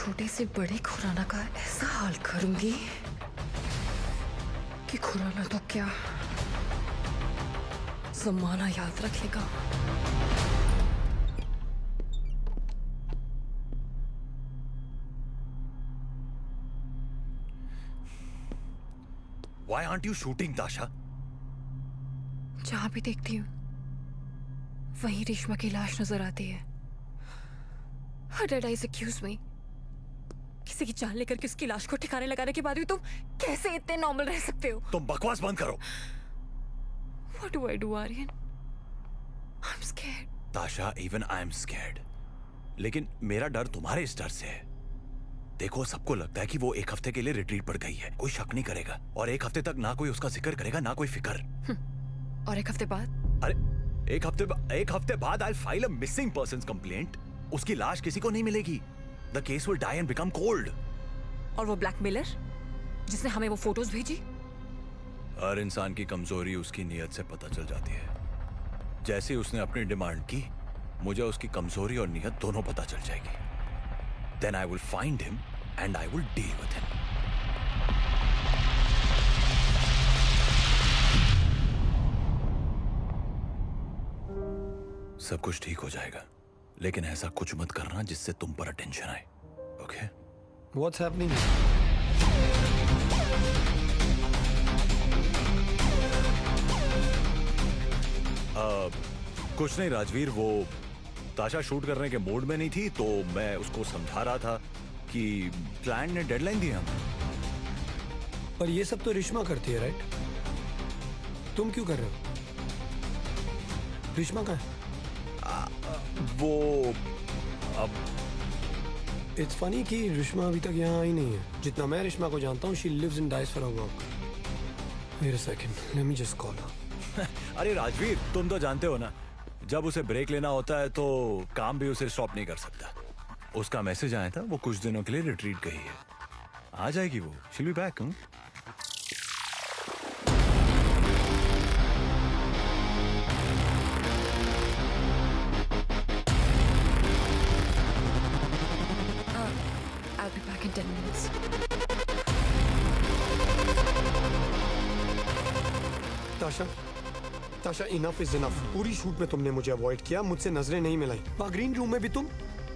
छोटे से बड़े खुराना का ऐसा हाल करूंगी कि खुराना तो क्या जमाना याद रखेगा. Why aren't you shooting, Tasha? जहां भी देखती हूँ वहीं रेशमा की लाश नजर आती है. Her dead eyes accuse me. किसी की जान लेकर के उसकी लाश को ठिकाने लगाने के बाद भी तुम कैसे इतने नॉर्मल रह सकते हो? तुम बकवास बंद करो. What do I do, Aryan? I'm scared. ताशा, even I'm scared. लेकिन मेरा डर तुम्हारे इस डर से है. देखो, सबको लगता है कि वो एक हफ्ते के लिए रिट्रीट पर गई है. कोई शक नहीं करेगा और एक हफ्ते तक ना कोई उसका जिक्र करेगा ना कोई फिक्र. और एक हफ्ते बाद? अरे एक हफ्ते बाद I'll file a missing persons complaint. उसकी लाश किसी को नहीं मिलेगी. The case will die and become cold. और वो ब्लैकमेलर जिसने हमें वो फोटोज भेजी? हर इंसान की कमजोरी उसकी नीयत से पता चल जाती है. जैसे उसने अपनी डिमांड की, मुझे उसकी कमजोरी और नीयत दोनों पता चल जाएगी. Then I will find him and I will deal with him. सब कुछ ठीक हो जाएगा, लेकिन ऐसा कुछ मत करना जिससे तुम पर अटेंशन आए. ओके? What's happening? कुछ नहीं राजवीर, वो ताशा शूट करने के मूड में नहीं थी तो मैं उसको समझा रहा था कि क्लाइंट ने डेडलाइन दी हमें. पर ये सब तो रिश्मा करती है, राइट? तुम क्यों कर रहे हो? रिश्मा कहाँ है? वो अब इट्स फनी कि रिश्मा अभी तक यहाँ आई नहीं है. जितना मैं रिश्मा को जानता हूँ, she lives in dice for a walk. Wait a second, let me just call her. अरे राजवीर, तुम तो जानते हो ना, जब उसे ब्रेक लेना होता है तो काम भी उसे स्टॉप नहीं कर सकता. उसका मैसेज आया था, वो कुछ दिनों के लिए रिट्रीट गई है. आ जाएगी वो. She will be back. I'll be back in 10 minutes. ताशा, इनफ इज इनफ. पूरी शूट में तुमने मुझे अवॉइड किया, मुझसे नजरें नहीं मिलाई. ग्रीन रूम में भी तुम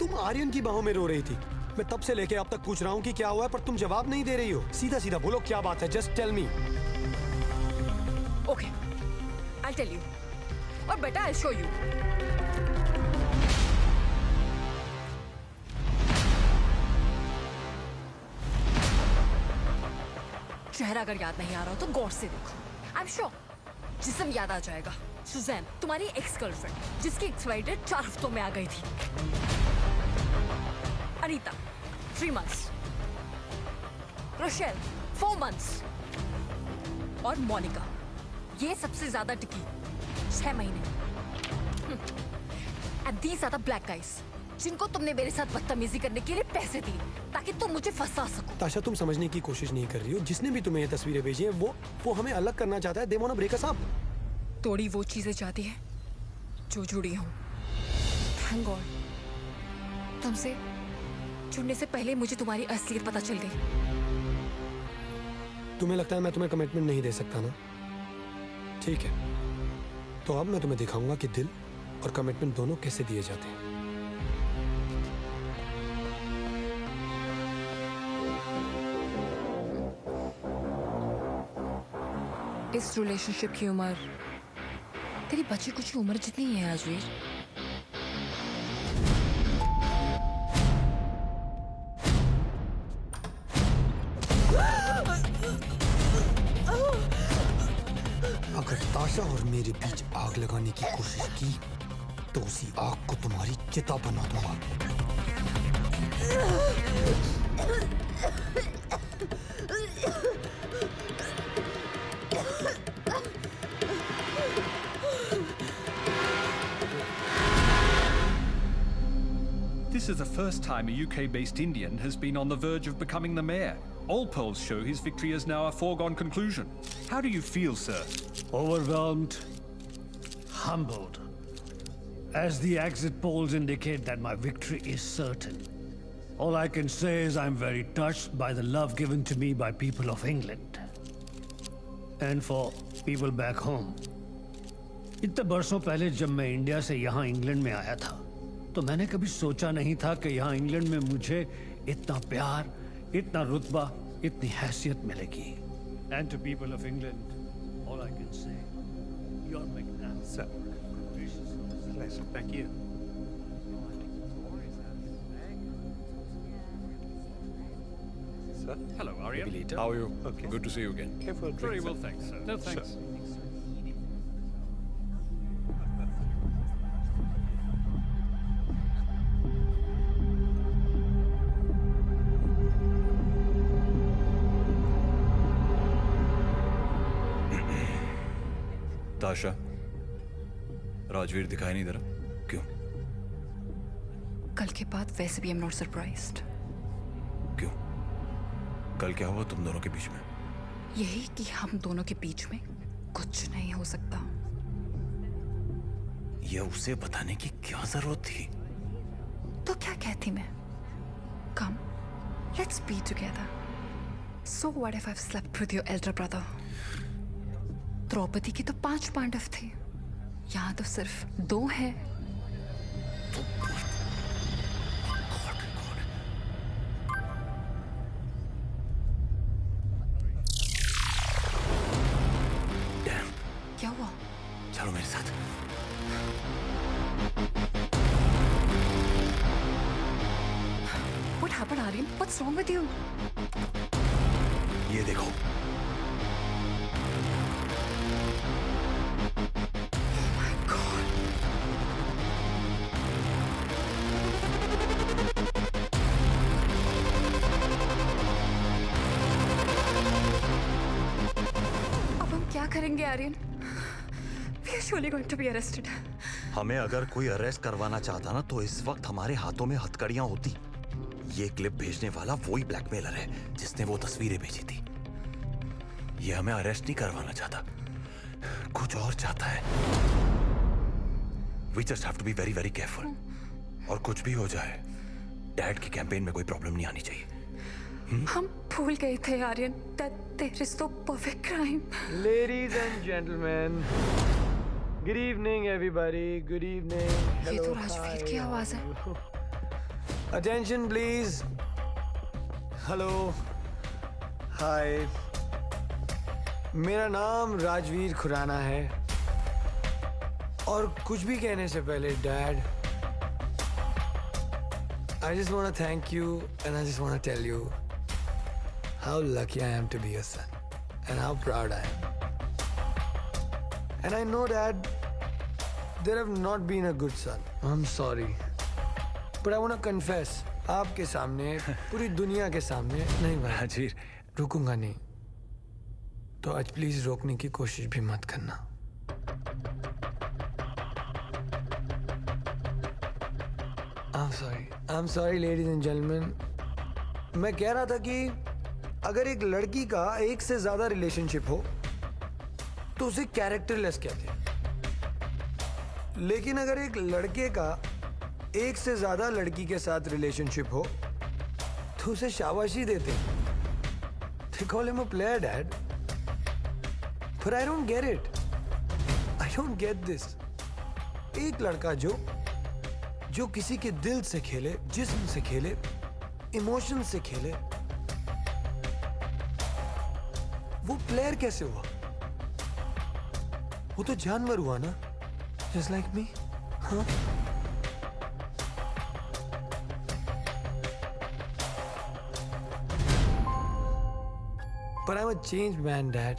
तुम आर्यन की बाहों में रो रही थी। मैं तब से लेके अब तक पूछ रहा हूँ कि क्या हुआ है, पर तुम जवाब नहीं दे रही हो। सीधा सीधा बोलो क्या बात है, just tell me. Okay, I tell you, और बेटा आई शो यू। चेहरा अगर याद नहीं आ रहा हो तो गौर से देखो। आई एम श्योर जिस्म याद आ जाएगा। सुजैन, तुम्हारी एक्स गर्लफ्रेंड, जिसकी एक्सपायरी डेट 4 हफ्तों में आ गई थी। अनीता 3 months, रोशेल 4 months, और मोनिका ये सबसे ज्यादा टिकी 6 महीने। And these are the black guys जिनको तुमने मेरे साथ बदतमीजी करने के लिए पैसे दिए ताकि तुम मुझे फंसा सको। ताशा, तुम समझने की कोशिश नहीं कर रही हो। जिसने भी तुम्हें ये तस्वीरें भेजी हैं वो हमें अलग करना चाहता है। They want to break us up. तोड़ी वो चीजें चाहती है जो जुड़ी हूं। थैंक गॉड तुमसे जुड़ने से पहले मुझे तुम्हारी असलियत पता चल गई। तुम्हें लगता है मैं तुम्हें कमिटमेंट नहीं दे सकता ना? ठीक है, तो अब मैं तुम्हें दिखाऊंगा कि दिल और कमिटमेंट दोनों कैसे दिए जाते हैं। इस रिलेशनशिप की उम्र तेरी बच्ची कुछ उम्र जितनी ही है आजवीर। अगर ताशा और मेरे बीच आग लगाने की कोशिश की तो उसी आग को तुम्हारी चिता बना दूंगा। This is the first time a UK-based Indian has been on the verge of becoming the mayor. All polls show his victory is now a foregone conclusion. How do you feel, sir? Overwhelmed, humbled, as the exit polls indicate that my victory is certain. All I can say is I'm very touched by the love given to me by people of England. And for people back home. इतने बरसों पहले जब मैं India से यहाँ England में आया था तो मैंने कभी सोचा नहीं था कि यहाँ इंग्लैंड में मुझे इतना प्यार, इतना रुतबा, इतनी हैसियत मिलेगी। And to people of England, all I can say, you're magnificent. Pleasure. Thank you. Sir? Hello, Aryan. Maybe later. How are you? Okay. Good to see you again. Here for a drink, Very well, sir. thanks, sir. No, thanks. Sure. ताशा, राजवीर दिखाई नहीं दे रहा, क्यों? कल के बाद वैसे भी आई एम नॉट सरप्राइज्ड। क्यों? कल क्या हुआ तुम दोनों के बीच में? यही कि हम दोनों के बीच में कुछ नहीं हो सकता। ये उसे बताने की क्या जरूरत थी? तो क्या कहती मैं? Come, let's be together. So what if I have slept with your elder brother? Draupadi के तो 5 पांडव थे, यहाँ तो सिर्फ 2 हैं। क्या हुआ? चलो मेरे साथ। What happened, Aryan? What's wrong with you? ये देखो। क्या करेंगे Aryan? We are surely going to be arrested. हमें अगर कोई अरेस्ट करवाना चाहता ना तो इस वक्त हमारे हाथों में हथकड़ियां होती। ये क्लिप भेजने वाला वही ब्लैकमेलर है जिसने वो तस्वीरें भेजी थी। ये हमें अरेस्ट नहीं करवाना चाहता, कुछ और चाहता है। We just have to be very very careful. और कुछ भी हो जाए, डैड की कैंपेन में कोई प्रॉब्लम नहीं आनी चाहिए। हम भूल गए थे Aryan that there is no perfect crime. Ladies and gentlemen, good evening everybody. Good evening. ये तो राजवीर की आवाज है। Attention please. हेलो, हाय, मेरा नाम राजवीर खुराना है और कुछ भी कहने से पहले dad, I just want to thank you and I just want to tell you how lucky I am to be your son and how proud I am. And I know that there have not been a good son. I'm sorry. But I want to confess आपके सामने, पूरी दुनिया के सामने, नहीं भाई हाजिर, रुकूंगा नहीं। तो आज प्लीज रोकने की कोशिश भी मत करना। I'm sorry ladies and gentlemen। मैं कह रहा था कि अगर एक लड़की का एक से ज्यादा रिलेशनशिप हो तो उसे कैरेक्टरलेस कहते हैं, लेकिन अगर एक लड़के का एक से ज्यादा लड़की के साथ रिलेशनशिप हो तो उसे शाबाशी देते हैं। They call him a player, Dad. But I don't get it. I don't get this. एक लड़का जो किसी के दिल से खेले, जिस्म से खेले, इमोशन से खेले, वो प्लेयर कैसे हुआ? वो तो जानवर हुआ ना, just like me, हाँ? But I'm a changed man, Dad.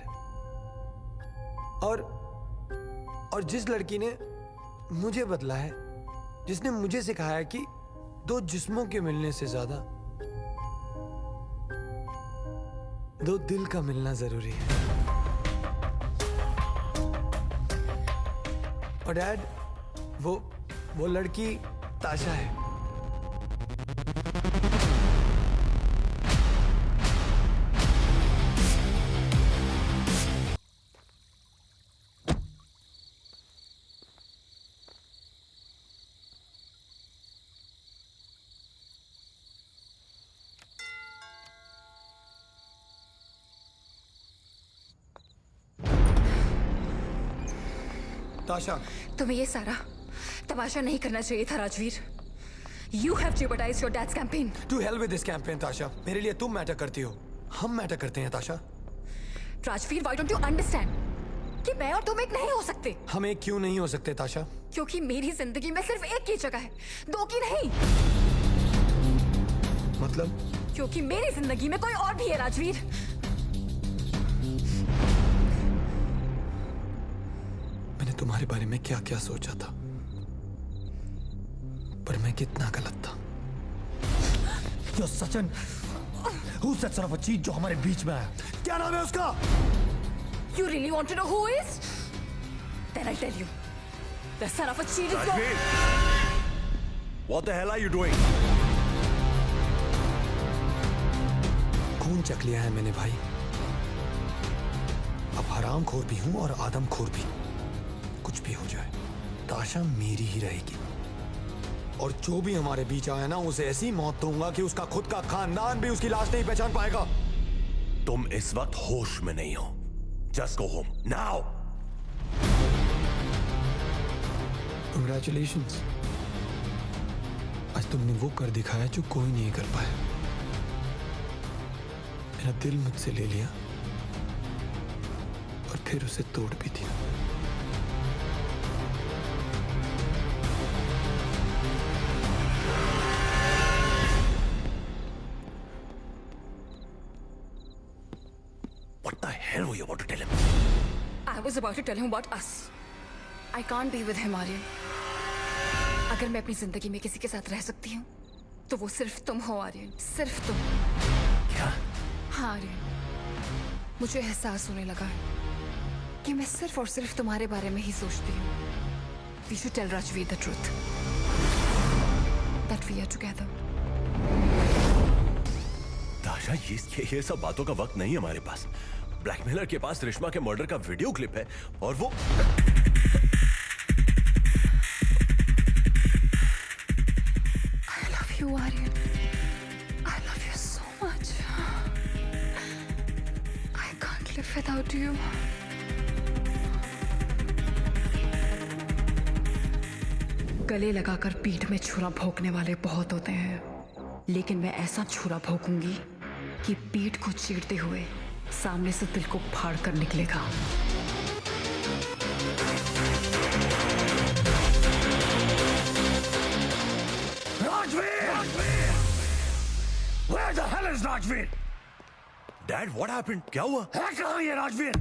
और जिस लड़की ने मुझे बदला है, जिसने मुझे सिखाया कि दो जिस्मों के मिलने से ज्यादा दो दिल का मिलना जरूरी है। और डैड, वो लड़की ताशा है। ताशा, तुम्हें ये सारा तमाशा नहीं करना चाहिए था Rajveer. You have jeopardized your dad's campaign. To hell with this campaign, ताशा। मेरे लिए तुम मैटर करती हो, हम मैटर करते हैं ताशा। Rajveer, why don't you understand कि मैं और तुम एक नहीं हो सकते? हम एक क्यों नहीं हो सकते ताशा? क्योंकि मेरी जिंदगी में सिर्फ एक की जगह है, दो की नहीं। मतलब? क्योंकि मेरी जिंदगी में कोई और भी है राजवीर। तुम्हारे बारे में क्या क्या सोचा था, पर मैं कितना गलत था। यो Sachin, who's that son of a cheat जो हमारे बीच में आया? क्या नाम है उसका? You really want to know who is? Then I'll tell you. The son of a cheat is Rajveer! What the hell are you doing? खून चख लिया है मैंने भाई। अब हरामखोर भी हूं और आदमखोर भी। कुछ भी हो जाए, ताशा मेरी ही रहेगी। और जो भी हमारे बीच आया ना, उसे ऐसी मौत दूंगा कि उसका खुद का खानदान भी उसकी लाश नहीं पहचान पाएगा। तुम इस वक्त होश में नहीं हो। Just go home now. Congratulations. आज तुमने वो कर दिखाया जो कोई नहीं कर पाया। मेरा दिल मुझसे ले लिया और फिर उसे तोड़ भी दिया। What the hell were you about to tell him? I was about to tell him about us. I can't be with him, Aryan. अगर मैं अपनी जिंदगी में किसी के साथ रह सकती हूँ, तो वो सिर्फ तुम हो आर्यन, सिर्फ तुम। क्या? हाँ आर्यन, मुझे एहसास होने लगा है कि मैं सिर्फ और सिर्फ तुम्हारे बारे में ही सोचती हूँ। We should tell Rajveer the truth. That we are together. ताशा, ये सब बातों का वक्त नहीं है हमारे पास। ब्लैकमेलर के पास रिश्मा के मर्डर का वीडियो क्लिप है और वो I love you, Aryan. I love you so much. I can't live without you. गले लगाकर पीठ में छुरा भोंकने वाले बहुत होते हैं, लेकिन मैं ऐसा छुरा भोंकूंगी कि पीठ को चीरते हुए सामने से दिल को फाड़ कर निकलेगा। Where the hell is Rajveer? Dad, what happened? क्या हुआ? है कहाँ ये राजवीर?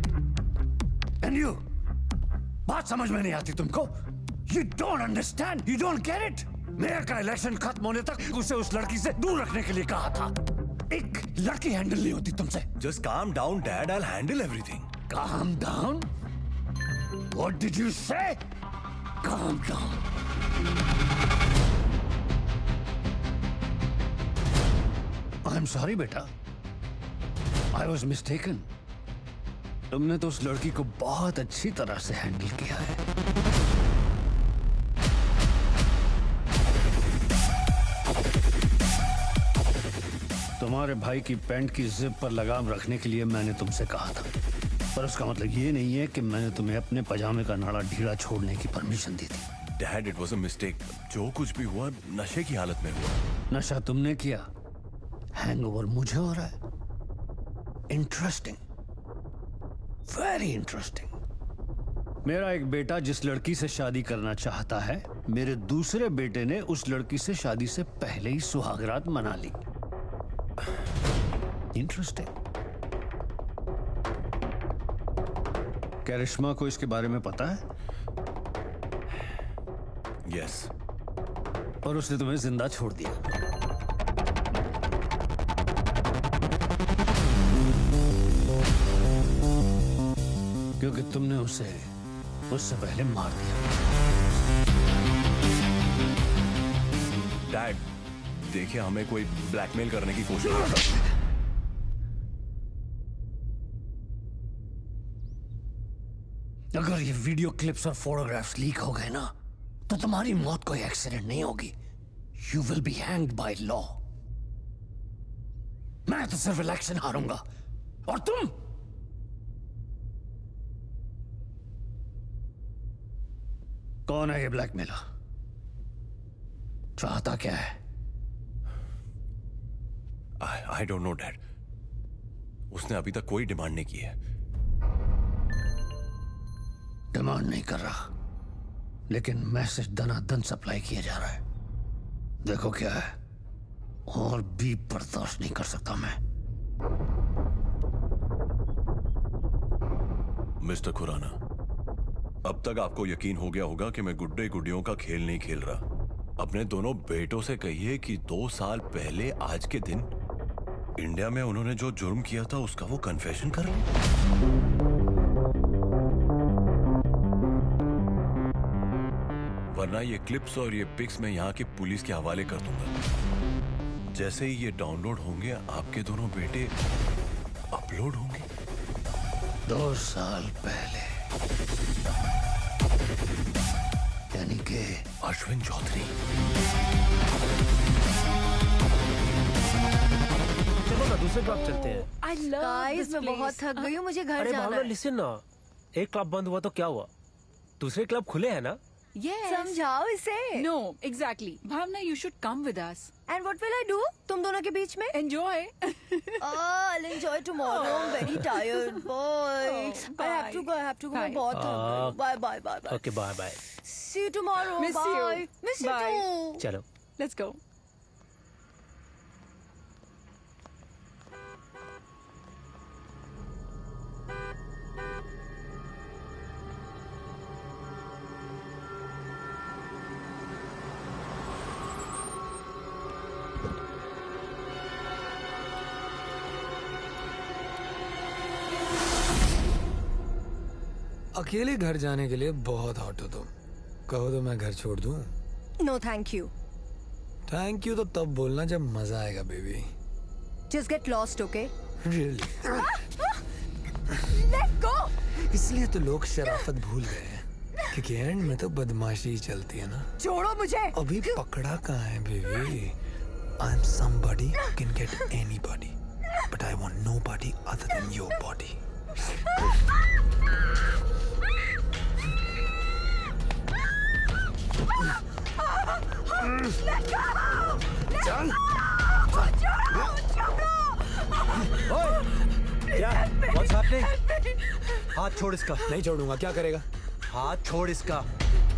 And you? बात समझ में नहीं आती तुमको? You don't understand. You don't get it. Mayor का इलेक्शन खत्म होने तक उसे उस लड़की से दूर रखने के लिए कहा था। एक लड़की हैंडल नहीं होती तुमसे। Just calm down, Dad. I'll handle everything. Calm down? What did you say? Calm down. I'm sorry, बेटा. I was mistaken. तुमने तो उस लड़की को बहुत अच्छी तरह से हैंडल किया है। तुम्हारे भाई की पैंट की जिप पर लगाम रखने के लिए मैंने तुमसे कहा था, पर उसका मतलब ये नहीं है कि मैंने तुम्हें अपने पजामे का नाड़ा ढीला छोड़ने की परमिशन दी थी। Dad, it was a mistake. जो कुछ भी हुआ नशे की हालत में हुआ। नशा तुमने किया, हैंगओवर मुझे हो रहा है। Interesting, very interesting. मेरा एक बेटा जिस लड़की से शादी करना चाहता है, मेरे दूसरे बेटे ने उस लड़की से शादी से पहले ही सुहागरात मना ली। इंटरेस्टिंग। करिश्मा को इसके बारे में पता है? Yes. और उसने तुम्हें जिंदा छोड़ दिया। क्योंकि तुमने उसे उससे पहले मार दिया। Dad, देखिए हमें कोई ब्लैकमेल करने की कोशिश नहीं कर। अगर ये वीडियो क्लिप्स और फोटोग्राफ्स लीक हो गए ना, तो तुम्हारी मौत कोई एक्सीडेंट नहीं होगी। You will be hanged by law. मैं तो सिर्फ इलेक्शन हारूंगा, और तुम कौन है ये ब्लैकमेलर? चाहता क्या है? I don't know, Dad. उसने अभी तक कोई डिमांड नहीं की है। डिमांड नहीं कर रहा, लेकिन मैसेज दनादन सप्लाई किया जा रहा है। देखो क्या है, और भी बर्दाश्त नहीं कर सकता मैं। मिस्टर खुराना, अब तक आपको यकीन हो गया होगा कि मैं गुड्डे गुडियों का खेल नहीं खेल रहा। अपने दोनों बेटों से कहिए कि 2 साल पहले आज के दिन इंडिया में उन्होंने जो जुर्म किया था उसका वो कन्फेशन कर ले। वरना ये क्लिप्स और ये पिक्स मैं यहाँ की पुलिस के हवाले कर दूंगा। जैसे ही ये डाउनलोड होंगे, आपके दोनों बेटे अपलोड होंगे। 2 साल पहले, यानी कि अश्विन चौधरी। चलो ना दूसरे क्लब चलते हैं। I love गाइस this मैं place. बहुत थक गई हूँ, मुझे घर अरे जाना भावना, है। लिसन ना, एक क्लब बंद हुआ तो क्या हुआ? दूसरे क्लब खुले हैं ना? Yes. समझाओ इसे। No, exactly. Bhavna, you should come with us. And what will I do? तुम दोनों के बीच में? Enjoy. I'll enjoy tomorrow. I'm very tired. Bye. I have to go. I have to go. मैं बहुत थक गई हूँ. Bye bye bye bye. Okay bye bye. See you tomorrow. Miss Bye. you. Miss you Bye. too. चलो। Let's go. अकेले घर जाने के लिए बहुत हॉट हो तुम। कहो तो मैं घर छोड़ दूं? No, thank you. Thank you तो तब बोलना जब मजा आएगा baby. Just get lost, okay? Really? Let go. इसलिए तो लोग शराफत भूल गए हैं, क्योंकि एंड में तो बदमाशी ही चलती है ना। छोड़ो मुझे। अभी पकड़ा कहाँ है baby? I'm somebody who can get anybody, but I want nobody other than your body. Let go. चल। क्या? What's happening? हाथ छोड़ इसका। नहीं छोड़ूंगा। क्या करेगा? हाथ छोड़ इसका।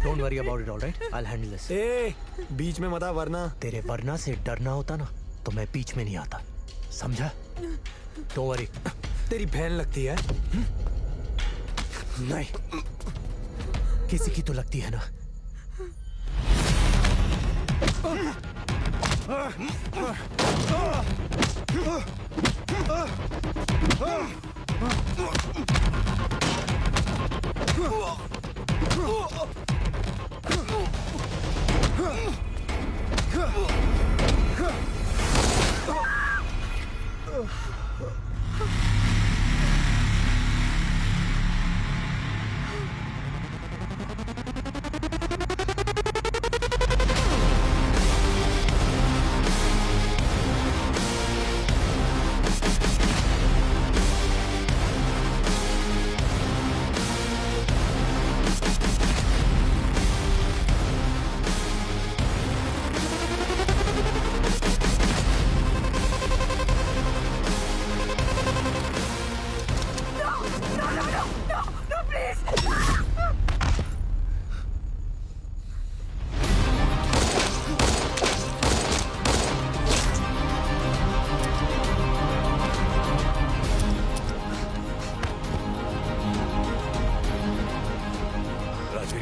Don't worry about it, all right? I'll handle this. ए, बीच में मत आ वरना। तेरे वरना से डरना होता ना तो मैं बीच में नहीं आता, समझा? Don't worry. तेरी बहन लगती है? नहीं, किसी की तो लगती है ना।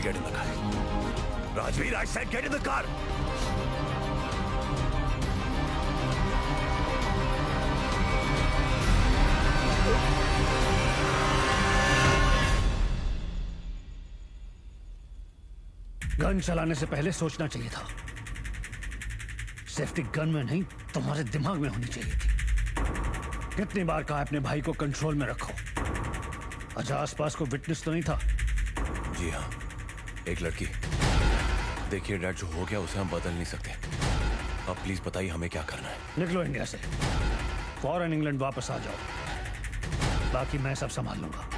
Get in the car. Rajveer, I said get in the car. Gun चलाने से पहले सोचना चाहिए था। सेफ्टी गन में नहीं, तुम्हारे दिमाग में होनी चाहिए थी। कितनी बार कहा अपने भाई को कंट्रोल में रखो। अच्छा, आसपास को विटनेस तो नहीं था? जी हाँ, एक लड़की। देखिए डैड, जो हो गया उसे हम बदल नहीं सकते। अब प्लीज बताइए हमें क्या करना है। निकलो इंडिया से, फौरन इंग्लैंड वापस आ जाओ, बाकी मैं सब संभाल लूंगा।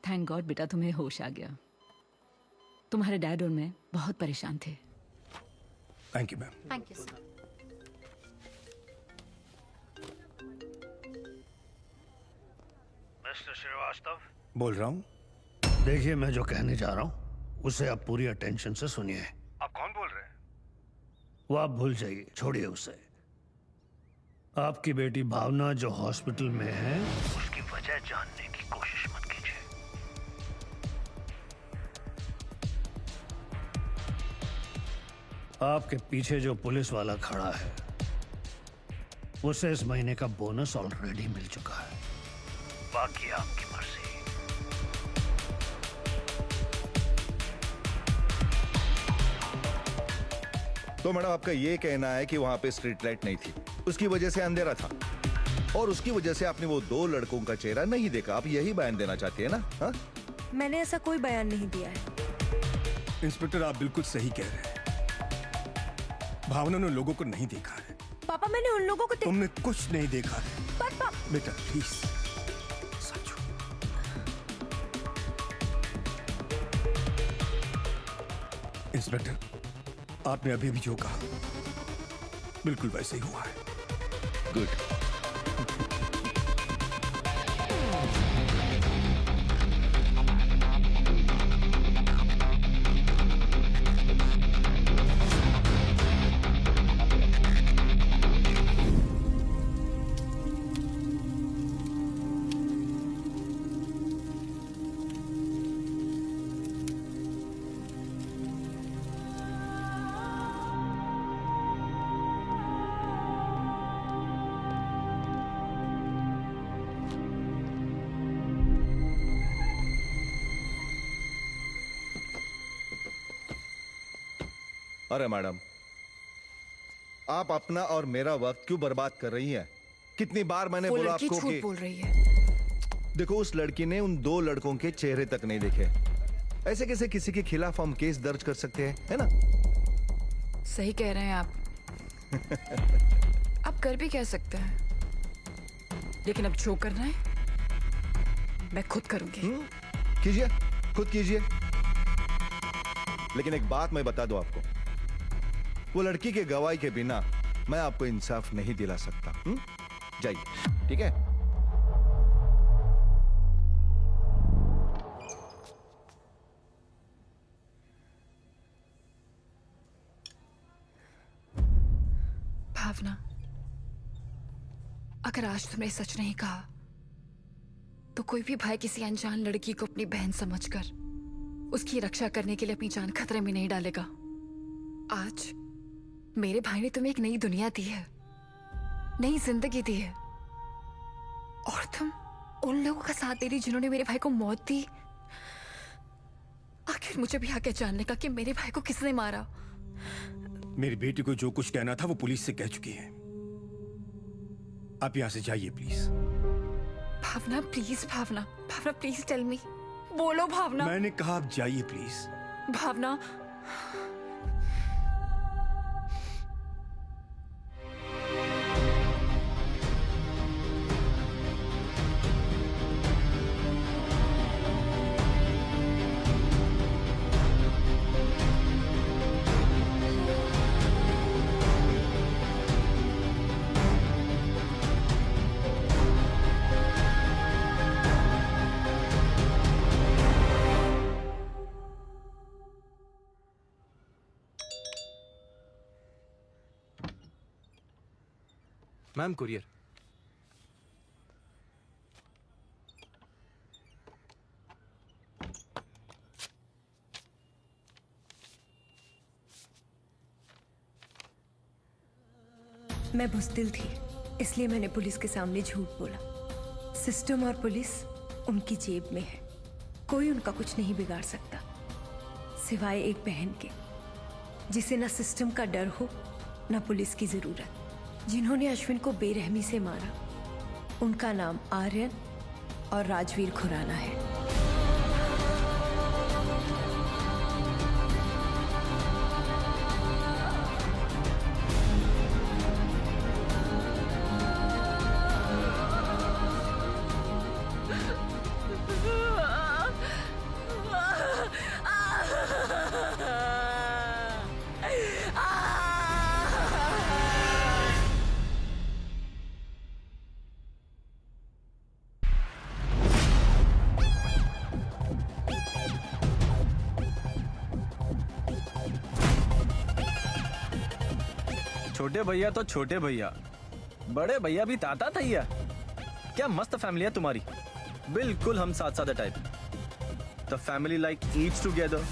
थैंक गॉड बेटा, तुम्हें होश आ गया। तुम्हारे डैड और मैं बहुत परेशान थे। Thank you ma'am. Thank you sir. Mister Srivastava, बोल रहा हूँ। देखिए, मैं जो कहने जा रहा हूँ उसे आप पूरी अटेंशन से सुनिए। आप कौन बोल रहे हैं? वो आप भूल जाइए, छोड़िए उसे। आपकी बेटी भावना जो हॉस्पिटल में है, उसकी वजह जानने की कोशिश मत कीजिए। आपके पीछे जो पुलिस वाला खड़ा है, उसे इस महीने का बोनस ऑलरेडी मिल चुका है। बाकी आपकी मर्जी। तो मैडम, आपका ये कहना है कि वहां पे स्ट्रीट लाइट नहीं थी, उसकी वजह से अंधेरा था, और उसकी वजह से आपने वो 2 लड़कों का चेहरा नहीं देखा। आप यही बयान देना चाहती है ना? हा? मैंने ऐसा कोई बयान नहीं दिया है। इंस्पेक्टर, आप बिल्कुल सही कह रहे हैं। भावना ने लोगों को नहीं देखा है। पापा मैंने उन लोगों को तुमने कुछ नहीं देखा है। पापा बेटा प्लीज सच। इंस्पेक्टर, आपने अभी भी जो कहा बिल्कुल वैसे ही हुआ है। गुड। अरे मैडम, आप अपना और मेरा वक्त क्यों बर्बाद कर रही हैं? कितनी बार मैंने वो बोला लड़की आपको झूठ कि बोल रही है। देखो, उस लड़की ने उन 2 लड़कों के चेहरे तक नहीं देखे। ऐसे कैसे किसी के खिलाफ हम केस दर्ज कर सकते हैं, है ना? सही कह रहे हैं आप। आप कर भी कह सकते हैं, लेकिन अब जो करना है मैं खुद करूंगी। कीजिए, खुद कीजिए। लेकिन एक बात मैं बता दूं आपको, वो लड़की के गवाही के बिना मैं आपको इंसाफ नहीं दिला सकता। जाइए, ठीक है? भावना, अगर आज तुमने सच नहीं कहा तो कोई भी भाई किसी अनजान लड़की को अपनी बहन समझकर उसकी रक्षा करने के लिए अपनी जान खतरे में नहीं डालेगा। आज मेरे भाई ने तुम्हें एक नई दुनिया दी है, नई जिंदगी दी है, और तुम उन लोगों का साथ दे रही जिन्होंने मेरे भाई को मौत दी। आखिर मुझे भी आगे जानने का कि मेरे भाई को किसने मारा। मेरी बेटी को जो कुछ कहना था वो पुलिस से कह चुकी है। आप यहां से जाइए please. Bhavna please, Bhavna, Bhavna please tell me. बोलो भावना। मैंने कहा आप जाइए प्लीज। Bhavna, ma'am courier. मैं बुज़दिल थी, इसलिए मैंने पुलिस के सामने झूठ बोला। सिस्टम और पुलिस उनकी जेब में है, कोई उनका कुछ नहीं बिगाड़ सकता सिवाय एक बहन के, जिसे ना सिस्टम का डर हो ना पुलिस की जरूरत। जिन्होंने अश्विन को बेरहमी से मारा, उनका नाम आर्यन और राजवीर खुराना है। छोटे भैया तो छोटे भैया, बड़े भैया भी ताता थैया। क्या मस्त फैमिली है तुम्हारी, बिल्कुल हम साथ साथ type. The family like eats together,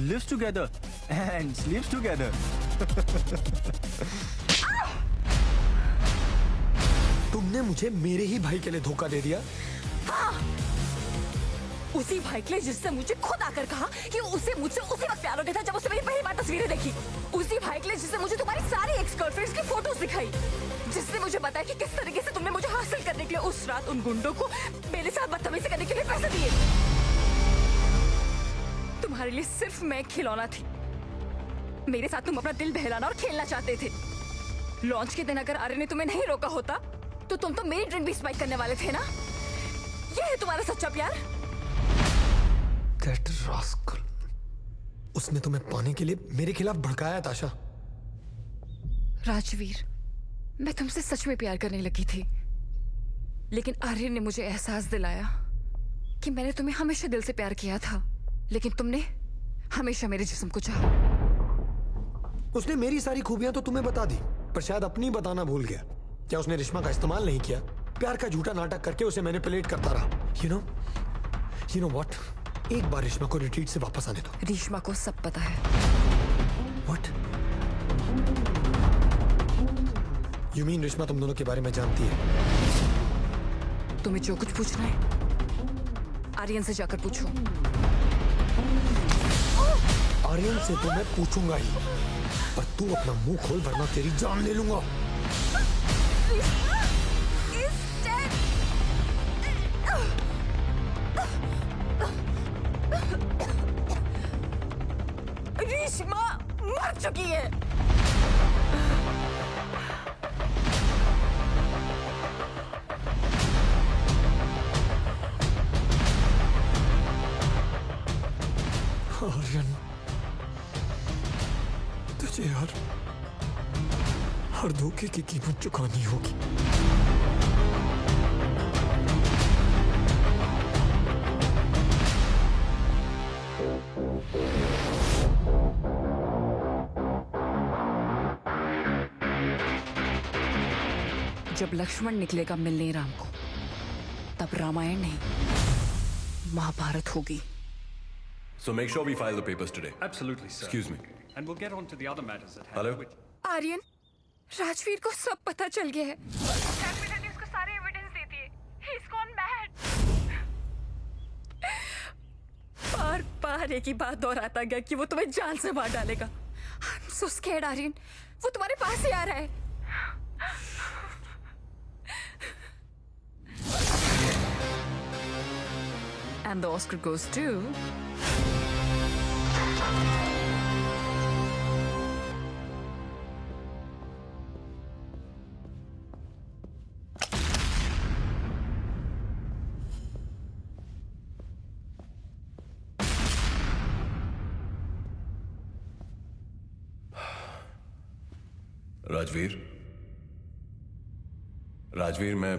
lives together and sleeps together. तुमने मुझे मेरे ही भाई के लिए धोखा दे दिया। हाँ, उसी भाई के लिए जिससे मुझे खुद आकर कहा कि उसे मुझसे उसी वक्त प्यार हो गया था जब उसने मेरी पहली बार तस्वीरें देखी। उसी भाई के लिए जिससे मुझे तुम्हारी सारी एक्स गर्लफ्रेंड्स की फोटोज दिखाई, जिसने मुझे बताया कि किस तरीके से तुमने मुझे हासिल करने के लिए उस रात उन गुंडों को मेरे साथ बदतमीजी करने के लिए पैसे दिए। तुम्हारे लिए सिर्फ मैं खिलौना थी, मेरे साथ तुम अपना दिल बहलाना और खेलना चाहते थे। लॉन्च के दिन अगर आर्यन ने तुम्हें नहीं रोका होता तो तुम तो मेरी ड्रिंक भी स्पाइक करने वाले थे ना। ये है तुम्हारा सच्चा प्यार। That rascal. उसने तुम्हें पाने के लिए मेरे खिलाफ भड़काया ताशा। राजवीर, मैं तुमसे सच में प्यार करने लगी थी, लेकिन आर्यन ने मुझे एहसास दिलाया कि मैंने तुम्हें हमेशा दिल से प्यार किया था, लेकिन तुमने हमेशा मेरे जिस्म को चाहा। उसने मेरी सारी खूबियां तो तुम्हें बता दी, पर शायद अपनी बताना भूल गया। क्या उसने रिश्मा का इस्तेमाल नहीं किया? प्यार का झूठा नाटक करके उसे मैनिपुलेट करता रहा। You know what? एक बार रिश्मा को रिट्रीट से वापस आने दो। रिश्मा को सब पता है। What? You mean रिश्मा तुम दोनों के बारे में जानती है? तुम्हें जो कुछ पूछना है आर्यन से जाकर पूछो। आर्यन से तो मैं पूछूंगा ही, पर तू अपना मुंह खोल वरना तेरी जान ले लूंगा। रिश्मा मर चुकी है। आर्यन, तुझे हर धोखे की कीमत चुकानी होगी। जब लक्ष्मण निकलेगा मिलने राम को, तब रामायण नहीं महाभारत होगी। So make sure we file the papers today. Absolutely, sir. Excuse me. And we'll get on to the other matters at hand. Hello? Aryan, Rajveer को सब पता चल गया है। उसको सारे एविडेंस दे दिए। He's gone mad. बार बार एक ही बात दोहराता गया कि वो तुम्हें जान से मार डालेगा। I'm so scared, Aryan. वो तुम्हारे पास ही आ रहा है। And the Oscar goes to... Rajveer, मैं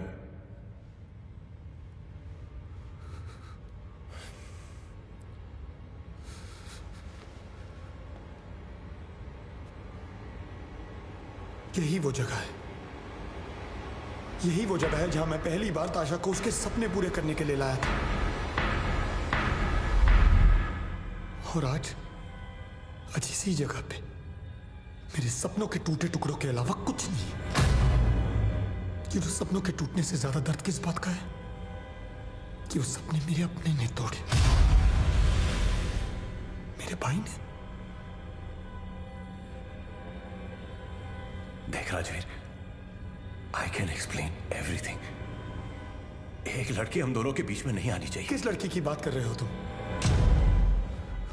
यही वो जगह है, यही वो जगह है जहां मैं पहली बार ताशा को उसके सपने पूरे करने के लिए लाया था। और आज इसी जगह पे मेरे सपनों के टूटे टुकड़ों के अलावा कुछ नहीं। कि वो सपनों के टूटने से ज्यादा दर्द किस बात का है कि वो सपने मेरे अपने ने तोड़े, मेरे भाई ने। देख Rajveer, I can explain everything. एक लड़की हम दोनों के बीच में नहीं आनी चाहिए। किस लड़की की बात कर रहे हो तुम?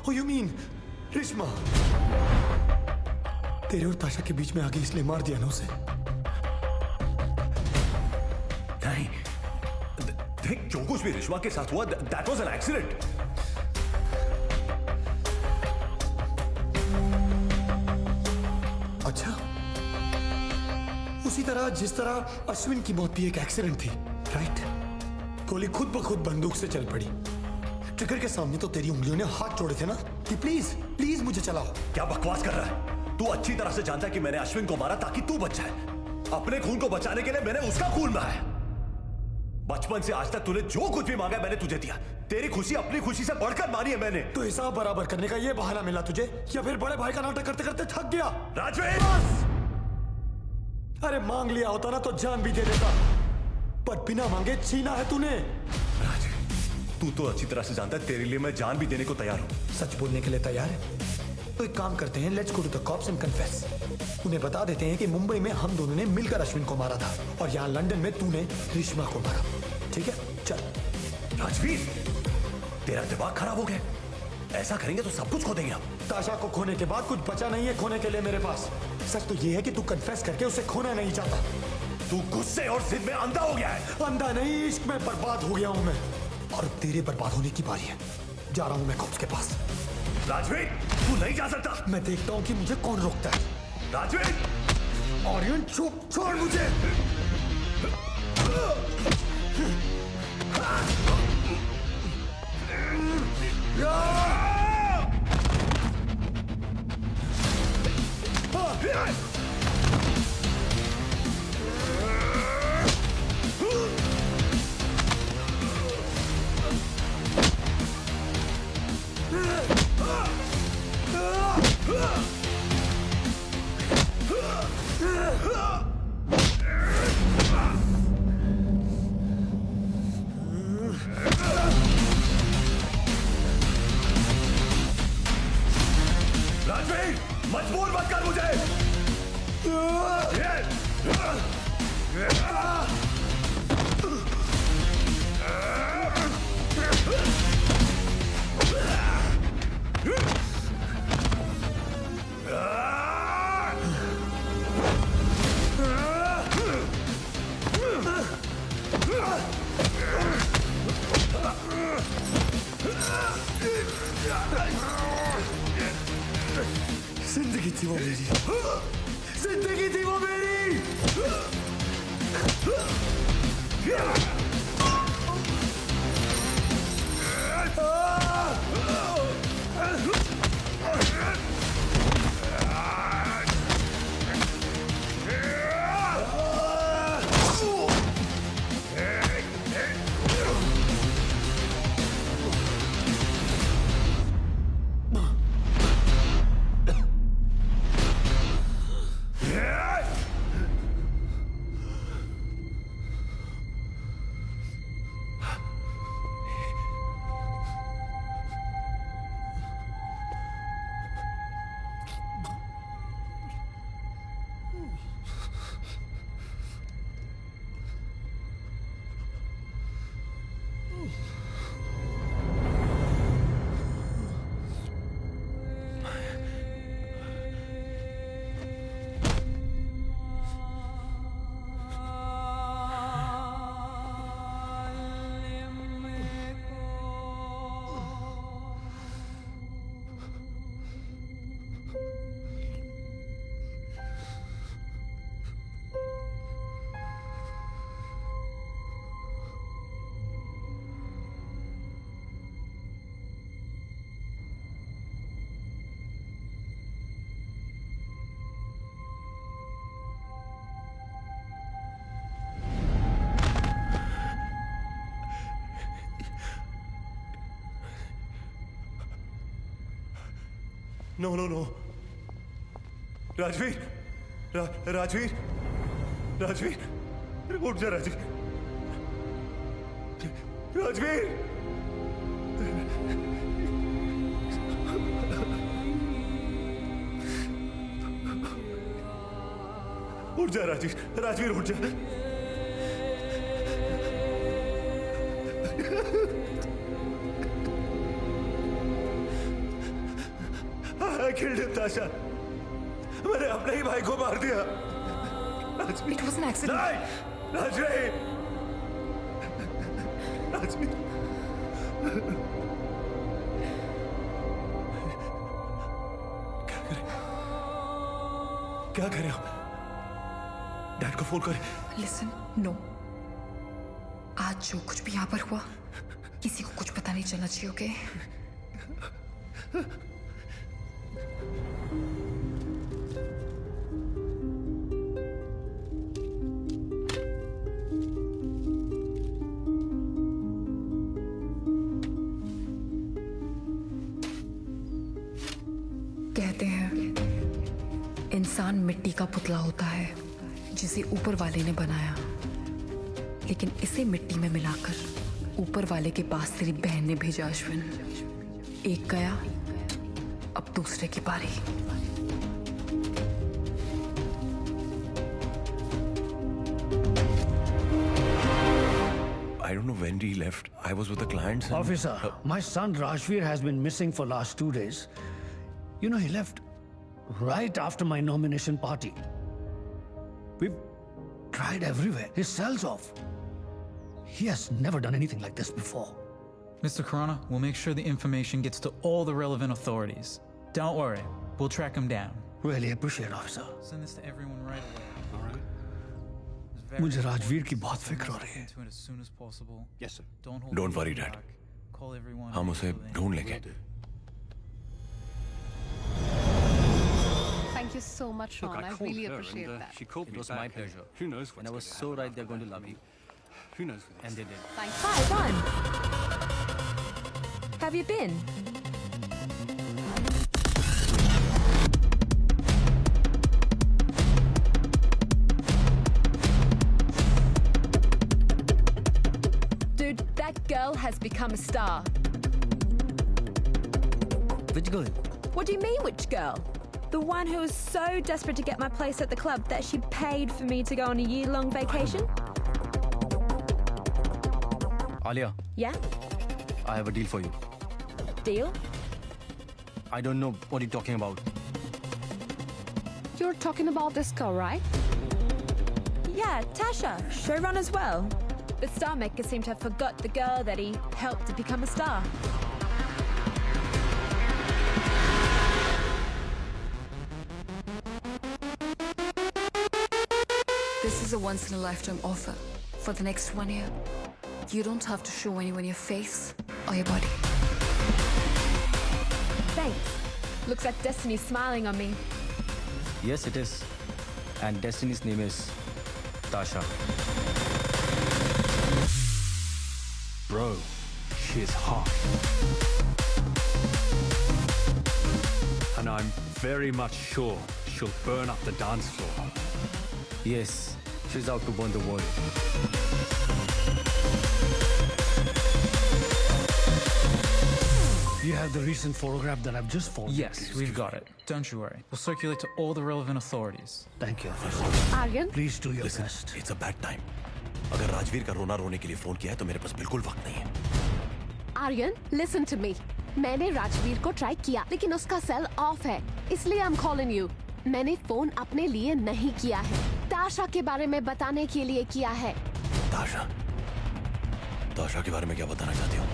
Oh, you mean Rishma? तेरे और ताशा के बीच में आ गई इसलिए मार दिया ना उसे? नहीं, देख जो कुछ भी रिश्मा के साथ हुआ, that was an accident. अच्छा, उसी तरह जिस तरह अश्विन की मौत भी एक एक्सीडेंट थी, राइट? गोली खुद ब खुद बंदूक से चल पड़ी। ट्रिगर के सामने तो तेरी उंगलियों ने हाथ जोड़े थे ना कि प्लीज प्लीज मुझे चलाओ। क्या बकवास कर रहा है? तू अच्छी तरह से जानता है कि मैंने अश्विन को मारा ताकि तू बच जाए। अपने खून को बचाने के लिए मैंने उसका खून बहाया। बचपन से आज तक तूने जो कुछ भी मांगा मैंने तुझे दिया। तेरी खुशी अपनी खुशी से बढ़कर मानी है मैंने। तो हिसाब बराबर करने का ये बहाना मिला तुझे, या फिर बड़े भाई का नाटक करते करते थक गया? राजवीर! अरे मांग लिया होता ना तो जान भी दे देता, पर बिना मांगे छीना है तूने। तू तो अच्छी तरह से जानता है तेरे लिए मैं जान भी देने को तैयार हूँ। सच बोलने के लिए तैयार है? तो एक काम करते हैं, let's go to the cops and confess. उन्हें बता देते हैं कि मुंबई में हम दोनों ने मिलकर अश्विन को मारा था और यहाँ लंदन में तूने रिश्मा को मारा। ठीक है, चल। राजवीर, तेरा दिमाग खराब हो गया। ऐसा करेंगे तो सब कुछ खो देंगे हम। ताशा को खोने के बाद कुछ बचा नहीं है खोने के लिए मेरे पास। सच तो ये है कि तू कन्फेस करके उसे खोना नहीं चाहता। तू गुस्से और जिद में अंधा हो गया है। अंधा नहीं, इश्क में बर्बाद हो गया हूं मैं, और अब तेरे बर्बाद होने की बारी है। जा रहा हूं मैं कॉप्स के पास। राजवीर, तू नहीं जा सकता। मैं देखता हूं कि मुझे कौन रोकता है। राजवीर! आर्यन चुप, छोड़ मुझे। राजवीर, मजबूर मत कर मुझे। जिंदगी थी वो मेरी, जिंदगी थी वो मेरी। No no no, Rajveer, Rajveer, Rajveer, उठ जा राजवीर, राजवीर, उठ जा राजवीर, राजवीर उठ जा। I killed him, Tasha. मैंने अपने ही भाई को मार दिया। It was an accident. नहीं, राजवीर, राजवीर, क्या करें हम? डैड को फोन करें। Listen, no. आज जो कुछ भी यहाँ पर हुआ, किसी को कुछ पता नहीं चलना चाहिए, ओके? कहते हैं इंसान मिट्टी का पुतला होता है जिसे ऊपर वाले ने बनाया, लेकिन इसे मिट्टी में मिलाकर ऊपर वाले के पास तेरी बहन ने भेजा। अश्विन, एक गया, अब दूसरे की बारी। I don't know when he left. I was with the clients. and- Officer, my son Rajveer has been missing for last 2 days. You know, he left right after my nomination party. We've tried everywhere. His cell's off. He has never done anything like this before. Mr. Khurana, we'll make sure the information gets to all the relevant authorities. Don't worry, we'll track him down. Really appreciate, officer. Send this to everyone right away. All right. मुझे राजवीर की बहुत फिक्र हो रही है. As soon as possible. Yes, sir. Don't worry, Dad. Call everyone. हम उसे ढूंढ लेंगे. Thank you so much, Look, Sean. I I called really her appreciate and, that. She called me. It was my pleasure. Who knows? And I was so right they're going to love you. Who knows? And they did. Thanks. Hi, Ron. Have you been? Dude, that girl has become a star. Which girl? What do you mean, which girl? The one who was so desperate to get my place at the club that she paid for me to go on a year-long vacation? Alia, Yeah? I have a deal for you. Deal? I don't know what you're talking about. You're talking about this girl, right? Yeah, Tasha, showrun as well. The star maker seemed to have forgot the girl that he helped to become a star. This is a once-in-a-lifetime offer for the next 1 year. You don't have to show anyone your face or your body. Thanks. Looks like Destiny's smiling on me. Yes, it is. And Destiny's name is Tasha. Bro, she's hot. And I'm very much sure she'll burn up the dance floor. Yes, she's out to burn the world. You have the recent photograph that I've just forwarded. Yes, we've got it. Don't you worry. We'll circulate to all the relevant authorities. Thank you, officer. Aryan? Please do your Listen, best. it's a bad time. अगर राजवीर का रोना रोने के लिए phone किया है तो मेरे पास बिल्कुल वक्त नहीं है. Aryan, listen to me. मैंने राजवीर को ट्राई किया लेकिन उसका सेल ऑफ है, इसलिए आई एम कॉलिंग यू. मैंने फोन अपने लिए नहीं किया है, ताशा के बारे में बताने के लिए किया है. ताशा? ताशा के बारे में क्या बताना चाहती हो?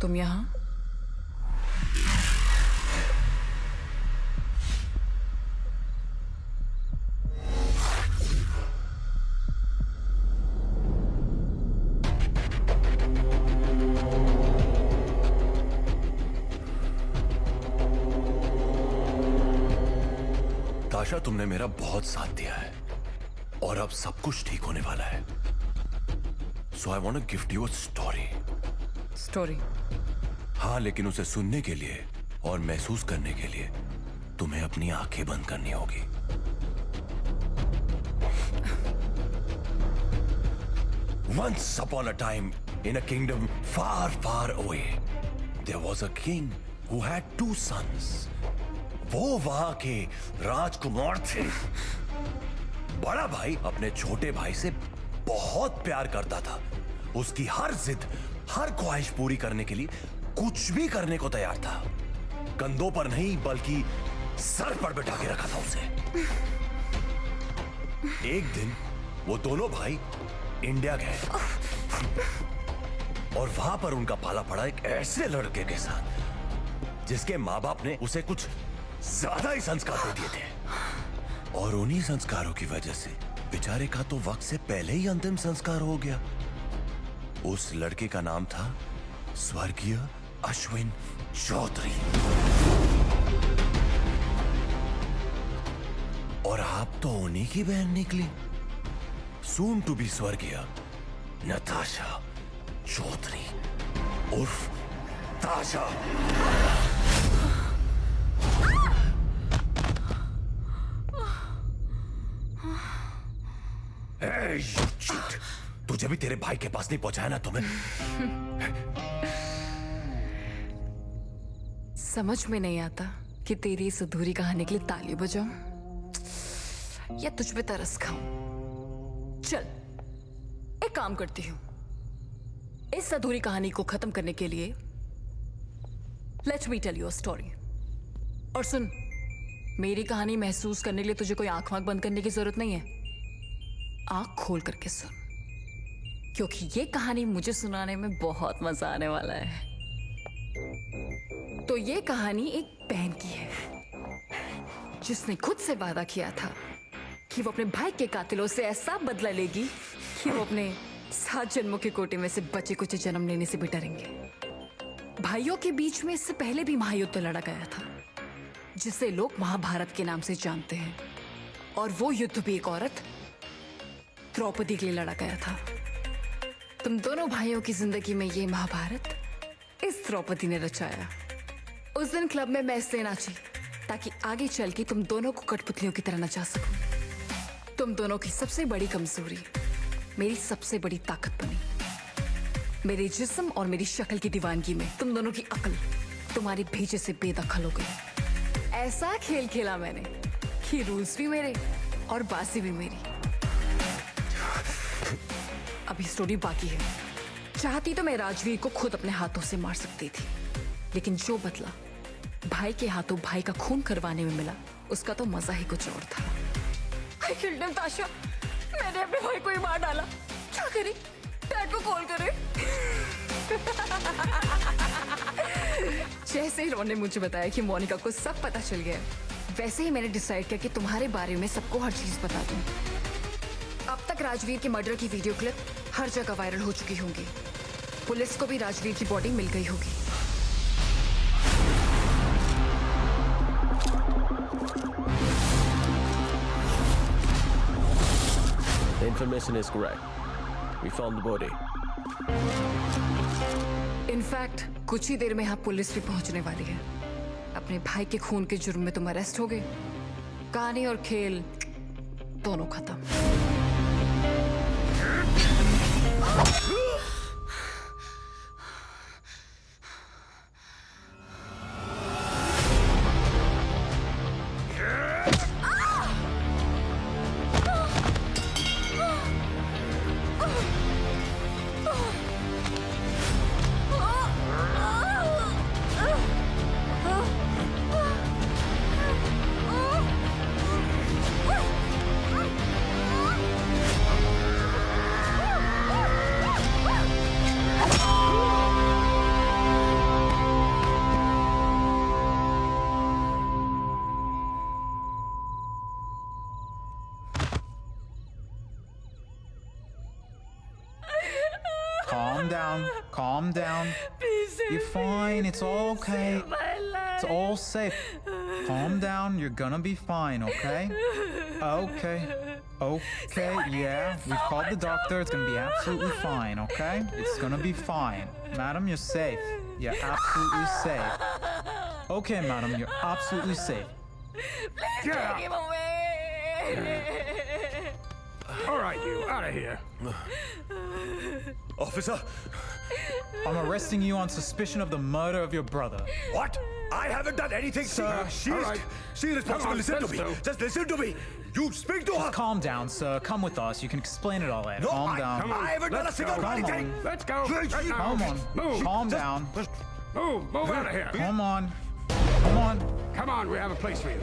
तुम यहाँ? ताशा, तुमने मेरा बहुत साथ दिया है और अब सब कुछ ठीक होने वाला है. So I want to gift you a story. Story? हाँ, लेकिन उसे सुनने के लिए और महसूस करने के लिए तुम्हें अपनी आंखें बंद करनी होगी. Once upon a time, in a kingdom far, far away, there was a king who had 2 sons. वो वहां के राजकुमार थे. बड़ा भाई अपने छोटे भाई से बहुत प्यार करता था. उसकी हर जिद, हर ख्वाहिश पूरी करने के लिए कुछ भी करने को तैयार था. कंधों पर नहीं बल्कि सर पर बिठा के रखा था उसे. एक दिन वो दोनों भाई इंडिया गए और वहां पर उनका पाला पड़ा एक ऐसे लड़के के साथ जिसके माँ बाप ने उसे कुछ ज्यादा ही संस्कार दे दिए थे. और उन्हीं संस्कारों की वजह से बेचारे का तो वक्त से पहले ही अंतिम संस्कार हो गया. उस लड़के का नाम था स्वर्गीय अश्विन चौधरी। और आप तो उन्हीं की बहन निकली, सून टू बी स्वर्गीय नताशा चौधरी उर्फ ताशा। Hey, you cheat! तुझे भी तेरे भाई के पास नहीं पहुंचाया ना तुम्हें? समझ में नहीं आता कि तेरी इस अधूरी कहानी के लिए ताली बजाऊं या तुझ पे तरस खाऊं। चल, एक काम करती हूं। इस अधूरी कहानी को खत्म करने के लिए let me tell you a story. और सुन, मेरी कहानी महसूस करने के लिए तुझे कोई आंख बंद करने की जरूरत नहीं है। आंख खोल करके सुन, क्योंकि ये कहानी मुझे सुनाने में बहुत मजा आने वाला है। तो ये कहानी एक बहन की है जिसने खुद से वादा किया था कि वो अपने भाई के कातिलों से ऐसा बदला लेगी कि वो अपने 7 जन्मों के कोटे में से बचे कुछ जन्म लेने से भी डरेंगे। भाइयों के बीच में इससे पहले भी महायुद्ध लड़ा गया था, जिसे लोग महाभारत के नाम से जानते हैं। और वो युद्ध भी एक औरत द्रौपदी के लिए लड़ा गया था। तुम दोनों भाइयों की जिंदगी में ये महाभारत इस द्रौपदी ने रचाया। उस दिन क्लब में मैं इसलिए नाची ताकि आगे चल के तुम दोनों को कठपुतलियों की तरह नचा सकूं। तुम दोनों की सबसे बड़ी कमजोरी मेरी सबसे बड़ी ताकत बनी। मेरे जिस्म और मेरी शक्ल की दीवानगी में तुम दोनों की अकल तुम्हारे भेजे से बेदखल हो गई। ऐसा खेल खेला मैंने कि रूल्स भी मेरे और बाजी भी मेरी। अभी स्टोरी बाकी है। चाहती तो मैं राजवीर को खुद अपने हाथों से मार सकती थी, लेकिन जो बदला भाई के हाथों भाई का खून करवाने में मिला, उसका तो मजा ही कुछ और था। I killed him, ताशा। मैंने अपने भाई को ही मार डाला। क्या करें? डैड को कॉल करें। जैसे ही रोन ने मुझे बताया कि मोनिका को सब पता चल गया, वैसे ही मैंने डिसाइड किया कि तुम्हारे बारे में सबको हर चीज बता दूं। अब तक राजवीर के मर्डर की वीडियो क्लिप हर जगह वायरल हो चुकी होंगी। पुलिस को भी राजवीर की बॉडी मिल गई होगी। The information is correct. We found the body. In fact कुछ ही देर में यहाँ पुलिस भी पहुंचने वाली है। अपने भाई के खून के जुर्म में तुम अरेस्ट हो गए। कहानी और खेल दोनों खत्म। Calm down. Please save You're fine. me. It's all okay. Save my life. It's all safe. Calm down. You're gonna be fine, okay? Okay. Okay, yeah. We've called the doctor. It's gonna be absolutely fine, okay? It's gonna be fine. Madam, you're safe. You're absolutely safe. Okay, madam, you're absolutely safe. Please take him away. All right, you, out of here. Officer! I'm arresting you on suspicion of the murder of your brother. What? I haven't done anything. Sir, She's responsible. Come on, Listen to let's me. go. Just listen to me. You speak to her. Just calm down, sir. Come with us. You can explain it all later. No, Calm down. Come on, I haven't done a single bloody thing. Let's go. Right now. Come on. Move. Calm down. Move out of here. Come on. Come on. Come on, we have a place for you.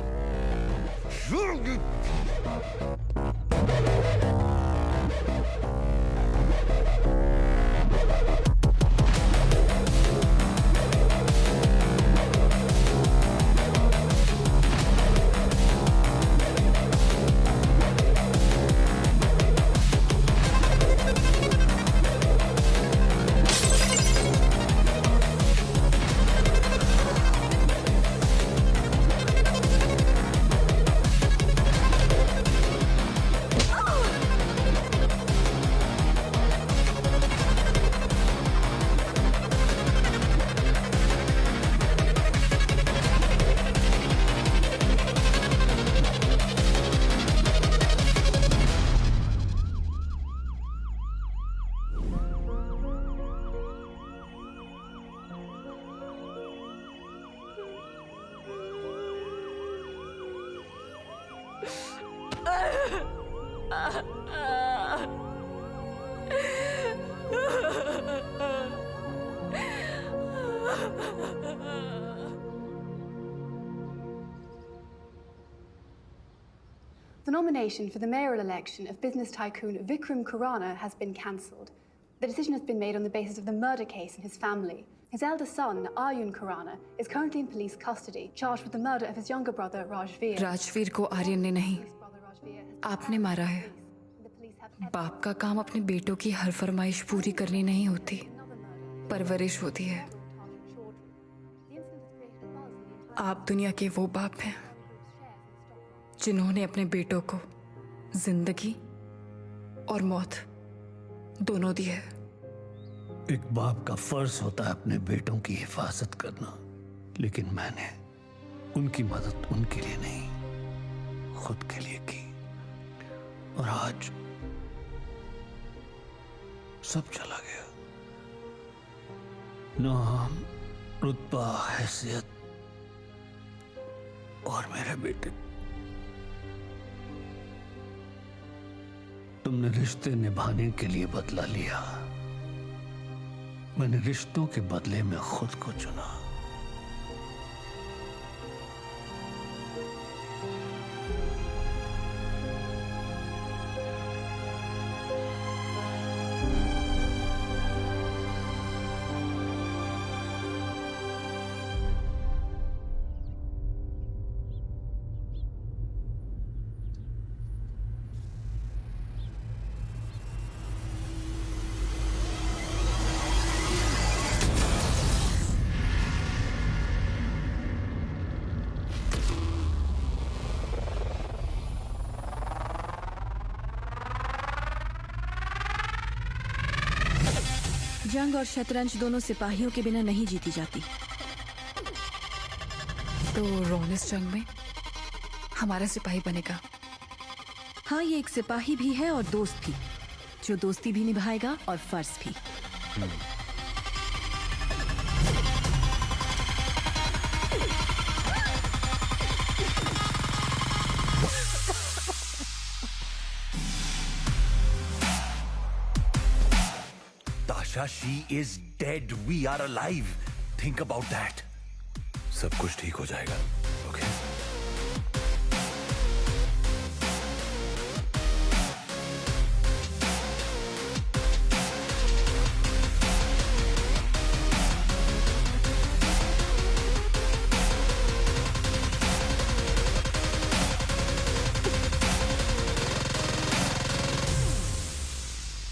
The nomination for the mayoral election of business tycoon Vikram Khurana has been cancelled. The decision has been made on the basis of the murder case in his family. His eldest son, Aryun Khurana, is currently in police custody, charged with the murder of his younger brother, Rajveer. Rajveer को आर्यन ने नहीं, आपने मारा है। बाप का काम अपने बेटों की हर फरमाइश पूरी करनी नहीं होती, परवरिश होती है। आप दुनिया के वो बाप हैं जिन्होंने अपने बेटों को जिंदगी और मौत दोनों दी है। एक बाप का फर्ज होता है अपने बेटों की हिफाजत करना, लेकिन मैंने उनकी मदद उनके लिए नहीं, खुद के लिए की। और आज सब चला गया। नाम, रुतबा, हैसियत और मेरे बेटे। तुमने रिश्ते निभाने के लिए बदला लिया, मैंने रिश्तों के बदले में खुद को चुना। जंग और शतरंज दोनों सिपाहियों के बिना नहीं जीती जाती। तो रोन इस जंग में हमारा सिपाही बनेगा। हाँ, ये एक सिपाही भी है और दोस्त भी, जो दोस्ती भी निभाएगा और फर्ज भी। Tasha, she is dead. We are alive. Think about that. सब कुछ ठीक हो जाएगा, ओके?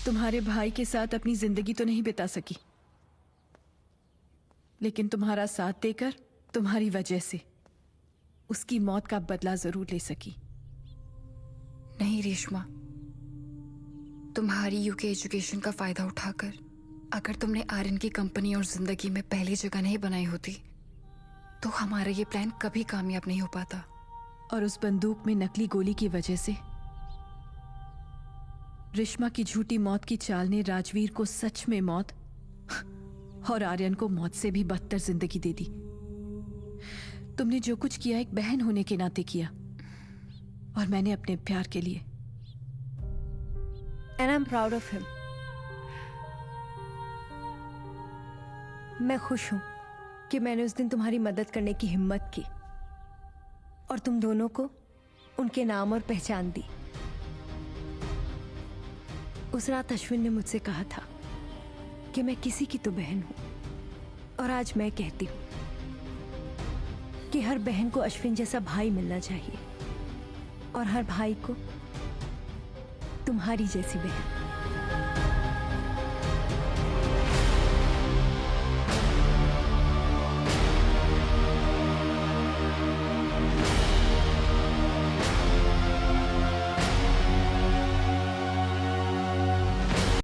तुम्हारे भाई के साथ अपनी जिंदगी तो नहीं बिता सकी, लेकिन तुम्हारा साथ देकर, तुम्हारी वजह से उसकी मौत का बदला जरूर ले सकी। नहीं रेशमा, तुम्हारी यूके एजुकेशन का फायदा उठाकर अगर तुमने आर्यन की कंपनी और जिंदगी में पहली जगह नहीं बनाई होती तो हमारा ये प्लान कभी कामयाब नहीं हो पाता। और उस बंदूक में नकली गोली की वजह से रिश्मा की झूठी मौत की चाल ने राजवीर को सच में मौत और आर्यन को मौत से भी बदतर जिंदगी दे दी। तुमने जो कुछ किया एक बहन होने के नाते किया, और मैंने अपने प्यार के लिए। And I'm proud of him. मैं खुश हूं कि मैंने उस दिन तुम्हारी मदद करने की हिम्मत की और तुम दोनों को उनके नाम और पहचान दी। उस रात अश्विन ने मुझसे कहा था कि मैं किसी की तो बहन हूं, और आज मैं कहती हूं कि हर बहन को अश्विन जैसा भाई मिलना चाहिए और हर भाई को तुम्हारी जैसी बहन।